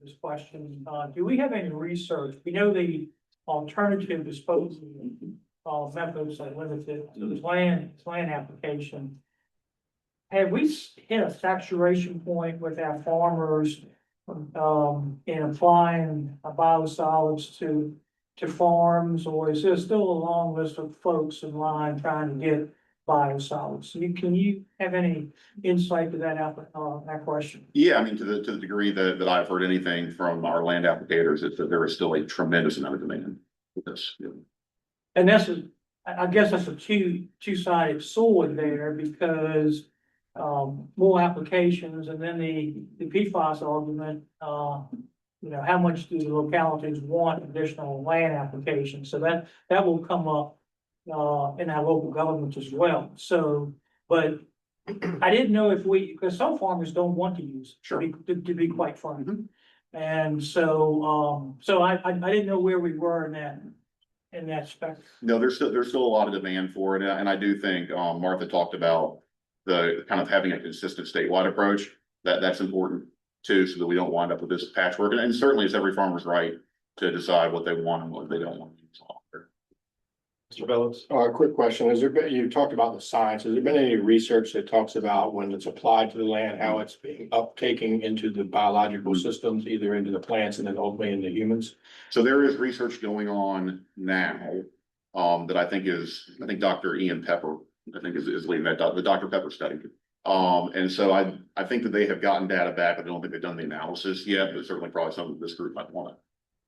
this question. Do we have any research? We know the alternative disposal methods are limited to the land application. Have we hit a saturation point with our farmers in applying biosolids to farms, or is there still a long list of folks in line trying to get biosolids? Can you have any insight to that question? Yeah, I mean, to the degree that I've heard anything from our land applicators, is that there is still a tremendous amount of demand for this. Yeah. And I guess that's a two-sided sword there, because more applications, and then the PFAS argument, how much do the localities want additional land applications? So that will come up in our local governments as well. So, but I didn't know if because some farmers don't want to use it, to be quite frank. And so, I didn't know where we were in that spec. No, there's still a lot of demand for it, and I do think, Martha talked about the kind of having a consistent statewide approach, that's important too, so that we don't wind up with this patchwork, and certainly it's every farmer's right to decide what they want and what they don't want to use longer. Mr. Bellows? Quick question. Has there been, you talked about the science, has there been any research that talks about when it's applied to the land, how it's being uptaking into the biological systems, either into the plants and then ultimately into humans? So there is research going on now, that I think Dr. Ian Pepper, is leading that, the Dr. Pepper study. And so I think that they have gotten data back, but I don't think they've done the analysis yet, but certainly probably something this group might want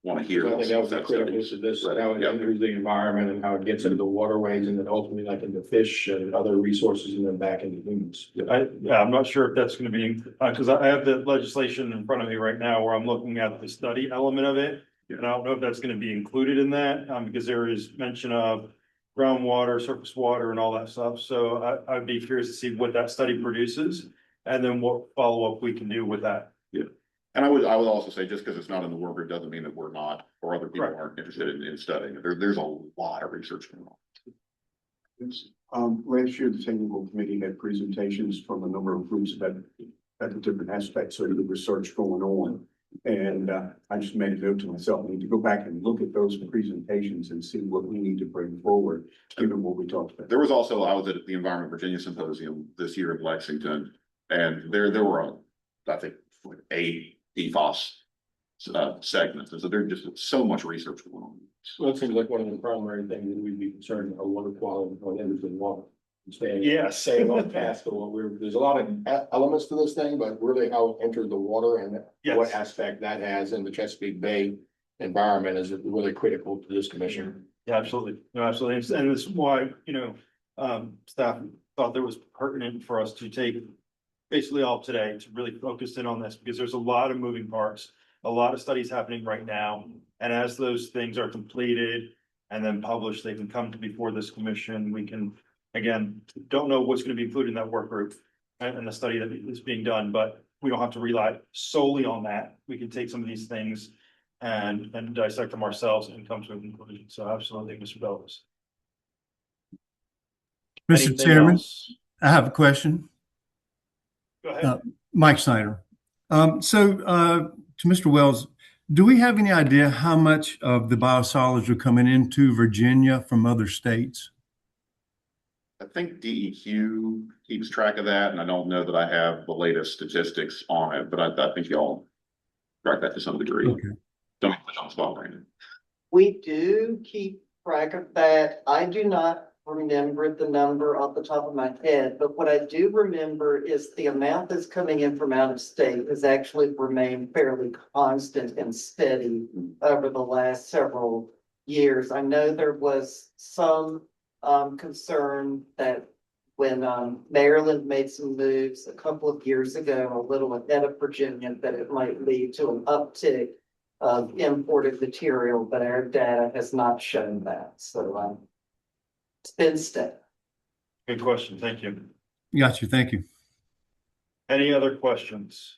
to hear. I think that was the critical to this, how it enters the environment and how it gets into the waterways and then ultimately like into fish and other resources and then back into humans. I'm not sure if that's gonna be, because I have the legislation in front of me right now where I'm looking at the study element of it. And I don't know if that's gonna be included in that, because there is mention of groundwater, surface water and all that stuff. So I'd be curious to see what that study produces and then what follow-up we can do with that. Yeah. And I would also say, just because it's not in the work group doesn't mean that we're not, or other people aren't interested in studying. There's a lot of research going on. Last year, the technical committee had presentations from a number of groups about the different aspects of the research going on. And I just made a note to myself, I need to go back and look at those presentations and see what we need to bring forward, given what we talked about. There was also, I was at the Environment Virginia Symposium this year in Lexington, and there were, I think, 8 PFAS segments. And so there's just so much research going on. Well, it seems like one of the primary things that we'd be concerned about water quality on everything water. Staying on task of what there's a lot of elements to this thing, but really how it enters the water and what aspect that has in the Chesapeake Bay environment is really critical to this commission. Yeah, absolutely. No, absolutely. And this is why, staff thought that was pertinent for us to take basically all today to really focus in on this, because there's a lot of moving parts, a lot of studies happening right now. And as those things are completed and then published, they can come to before this commission. We can, again, don't know what's going to be included in that work group and the study that is being done, but we don't have to rely solely on that. We can take some of these things and dissect them ourselves and come to a conclusion. So absolutely, Mr. Bellows. Mr. Anything Chairman, else? I have a question. Go ahead. Mike Snyder. To Mr. Wells, do we have any idea how much of the biosolids are coming into Virginia from other states? I think DEQ keeps track of that, and I don't know that I have the latest statistics on it, but I think y'all track that to some degree. Okay. Don't put you on the spot, Brandon. We do keep track of that. I do not remember the number off the top of my head, but what I do remember is the amount that's coming in from out of state has actually remained fairly constant and steady over the last several years. I know there was some concern that when Maryland made some moves a couple of years ago, a little ahead of Virginia, that it might lead to an uptick of imported material, but our data has not shown that. So it's been steady. Good question. Thank you. Got you. Thank you. Any other questions?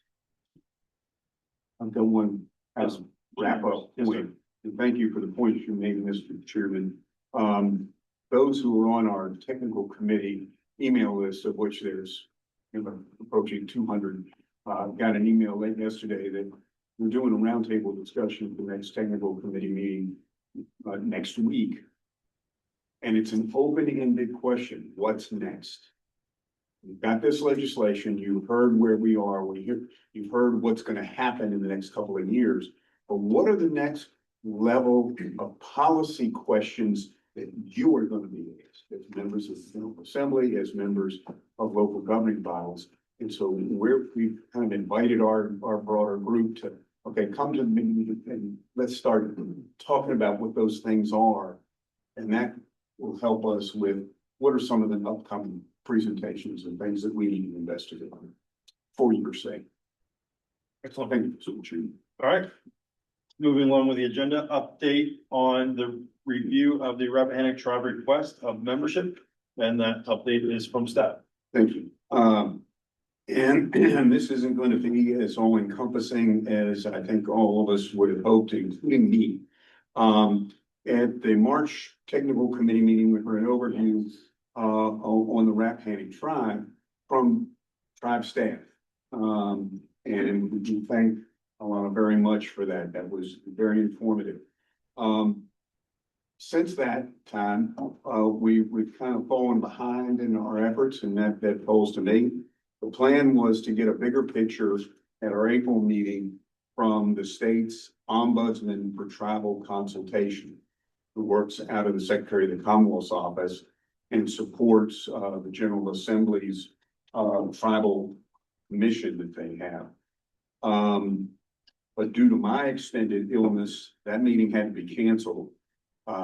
I've got one as a wrap up point, and thank you for the points you made, Mr. Chairman. Those who are on our technical committee email list, of which there's approaching 200, got an email late yesterday that we're doing a roundtable discussion for the next technical committee meeting next week. And it's an open-ended question. What's next? We've got this legislation. You've heard where we are. You've heard what's going to happen in the next couple of years. But what are the next level of policy questions that you are going to be asked as members of the General Assembly, as members of local governing bodies? And so we've kind of invited our broader group to, okay, come to the meeting and let's start talking about what those things are. And that will help us with what are some of the upcoming presentations and things that we need to investigate for your sake. Excellent. Thank you so much. All right. Moving along with the agenda, update on the review of the Rappahannock Tribe request of membership. And that update is from staff. Thank you. And this isn't going to be as all encompassing as I think all of us would have hoped, including me. At the March Technical Committee meeting, we heard an overview on the Rappahannock tribe from tribe staff. And we do thank Alana very much for that. That was very informative. Since that time, we've kind of fallen behind in our efforts, and that falls to me. The plan was to get a bigger picture at our April meeting from the state's ombudsman for tribal consultation, who works out of the Secretary of the Commonwealth's office and supports the General Assembly's tribal mission that they have. But due to my extended illness, that meeting had to be canceled.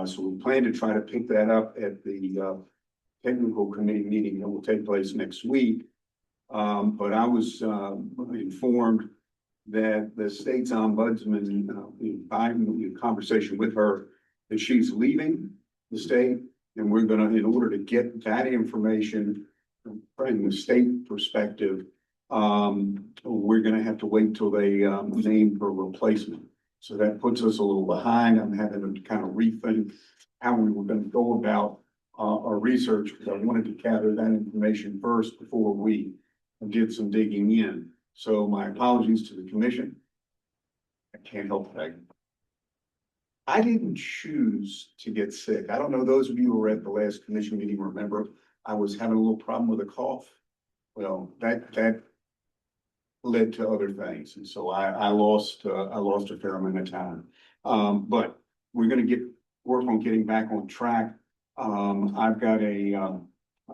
So we plan to try to pick that up at the technical committee meeting that will take place next week. But I was informed that the state's ombudsman, in conversation with her, that she's leaving the state, and we're gonna, in order to get that information from the state perspective, we're gonna have to wait till they name her replacement. So that puts us a little behind. I'm having to kind of rethink how we were gonna go about our research, because I wanted to gather that information first before we did some digging in. So my apologies to the commission. I can't help that. I didn't choose to get sick. I don't know, those of you who were at the last commission meeting remember, I was having a little problem with a cough. Well, that led to other things. And so I lost a fair amount of time. But we're going to work on getting back on track. I've got a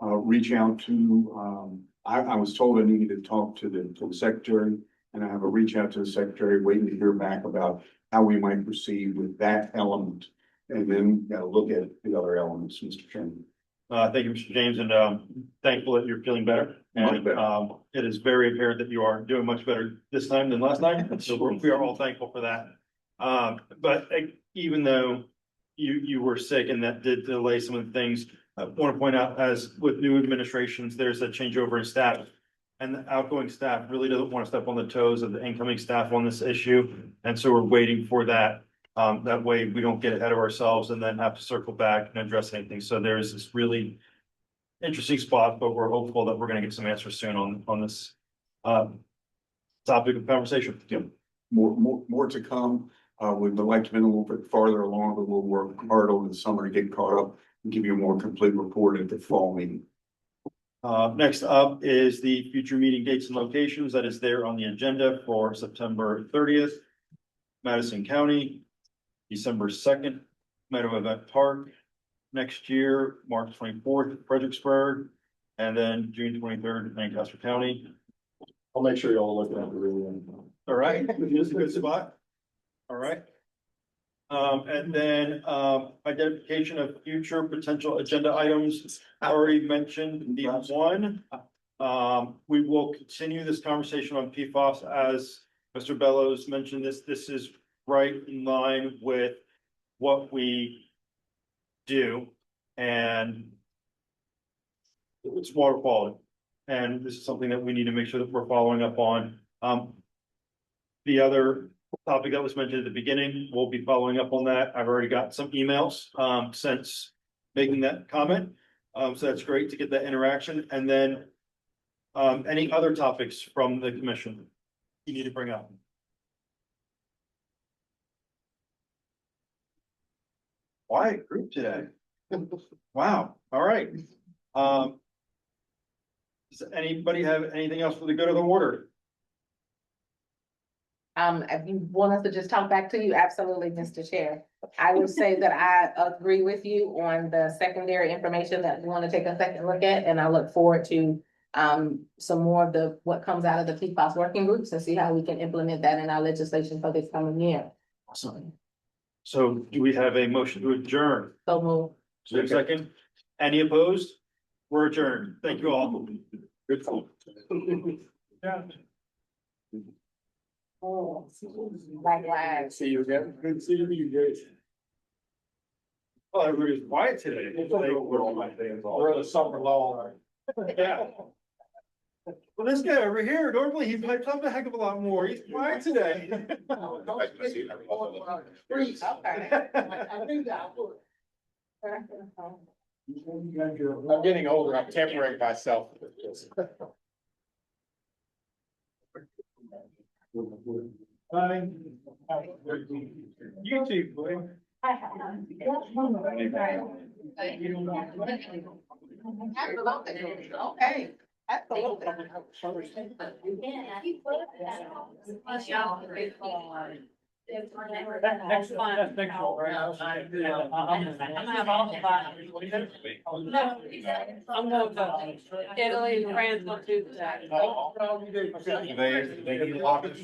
reach out to, I was told I needed to talk to the secretary, and I have a reach out to the secretary waiting to hear back about how we might proceed with that element. And then look at the other elements, Mr. Chairman. Thank you, Mr. James, and thankful that you're feeling better. And it is very apparent that you are doing much better this time than last time. So we are all thankful for that. But even though you were sick and that did delay some of the things, I want to point out, as with new administrations, there's a changeover in staff. And the outgoing staff really doesn't want to step on the toes of the incoming staff on this issue. And so we're waiting for that. That way we don't get ahead of ourselves and then have to circle back and address anything. So there's this really interesting spot, but we're hopeful that we're going to get some answers soon on this topic of conversation. Yeah, more to come. We'd like to be a little bit farther along, but we'll work hard over the summer to get caught up and give you a more complete report at the fall meeting. Next up is the future meeting dates and locations that is there on the agenda for September 30th, Madison County, December 2nd, Meadow Event Park, next year, March 24th, Fredericksburg, and then June 23rd, Lancaster County. I'll make sure you all look at the real. All right, this is a good spot. All right. And then identification of future potential agenda items. I already mentioned the one. We will continue this conversation on PFAS as Mr. Bellows mentioned. This is right in line with what we do, and it's water quality. And this is something that we need to make sure that we're following up on. The other topic that was mentioned at the beginning, we'll be following up on that. I've already got some emails since making that comment. So that's great to get that interaction. And then any other topics from the commission you need to bring up? Quiet group today. Wow. All right. Does anybody have anything else for the good of the order? If you want us to just talk back to you, absolutely, Mr. Chair. I would say that I agree with you on the secondary information that we want to take a second look at, and I look forward to some more of what comes out of the PFAS working groups and see how we can implement that in our legislation for this coming year. Awesome. So do we have a motion to adjourn? So move. Is there a second? Any opposed? We're adjourned. Thank you all. Good call. Yeah. Oh, likewise. See you again. Good seeing you guys. Well, everybody's quiet today. We're on the summer law. Yeah. Well, this guy over here, normally he pipes up a heck of a lot more. He's quiet today. I'm getting older, I'm tempering myself. YouTube, boy. Okay. Absolutely. That's next one, right? I'm gonna have all the fun. I'm going to Italy, France, will do that. They locked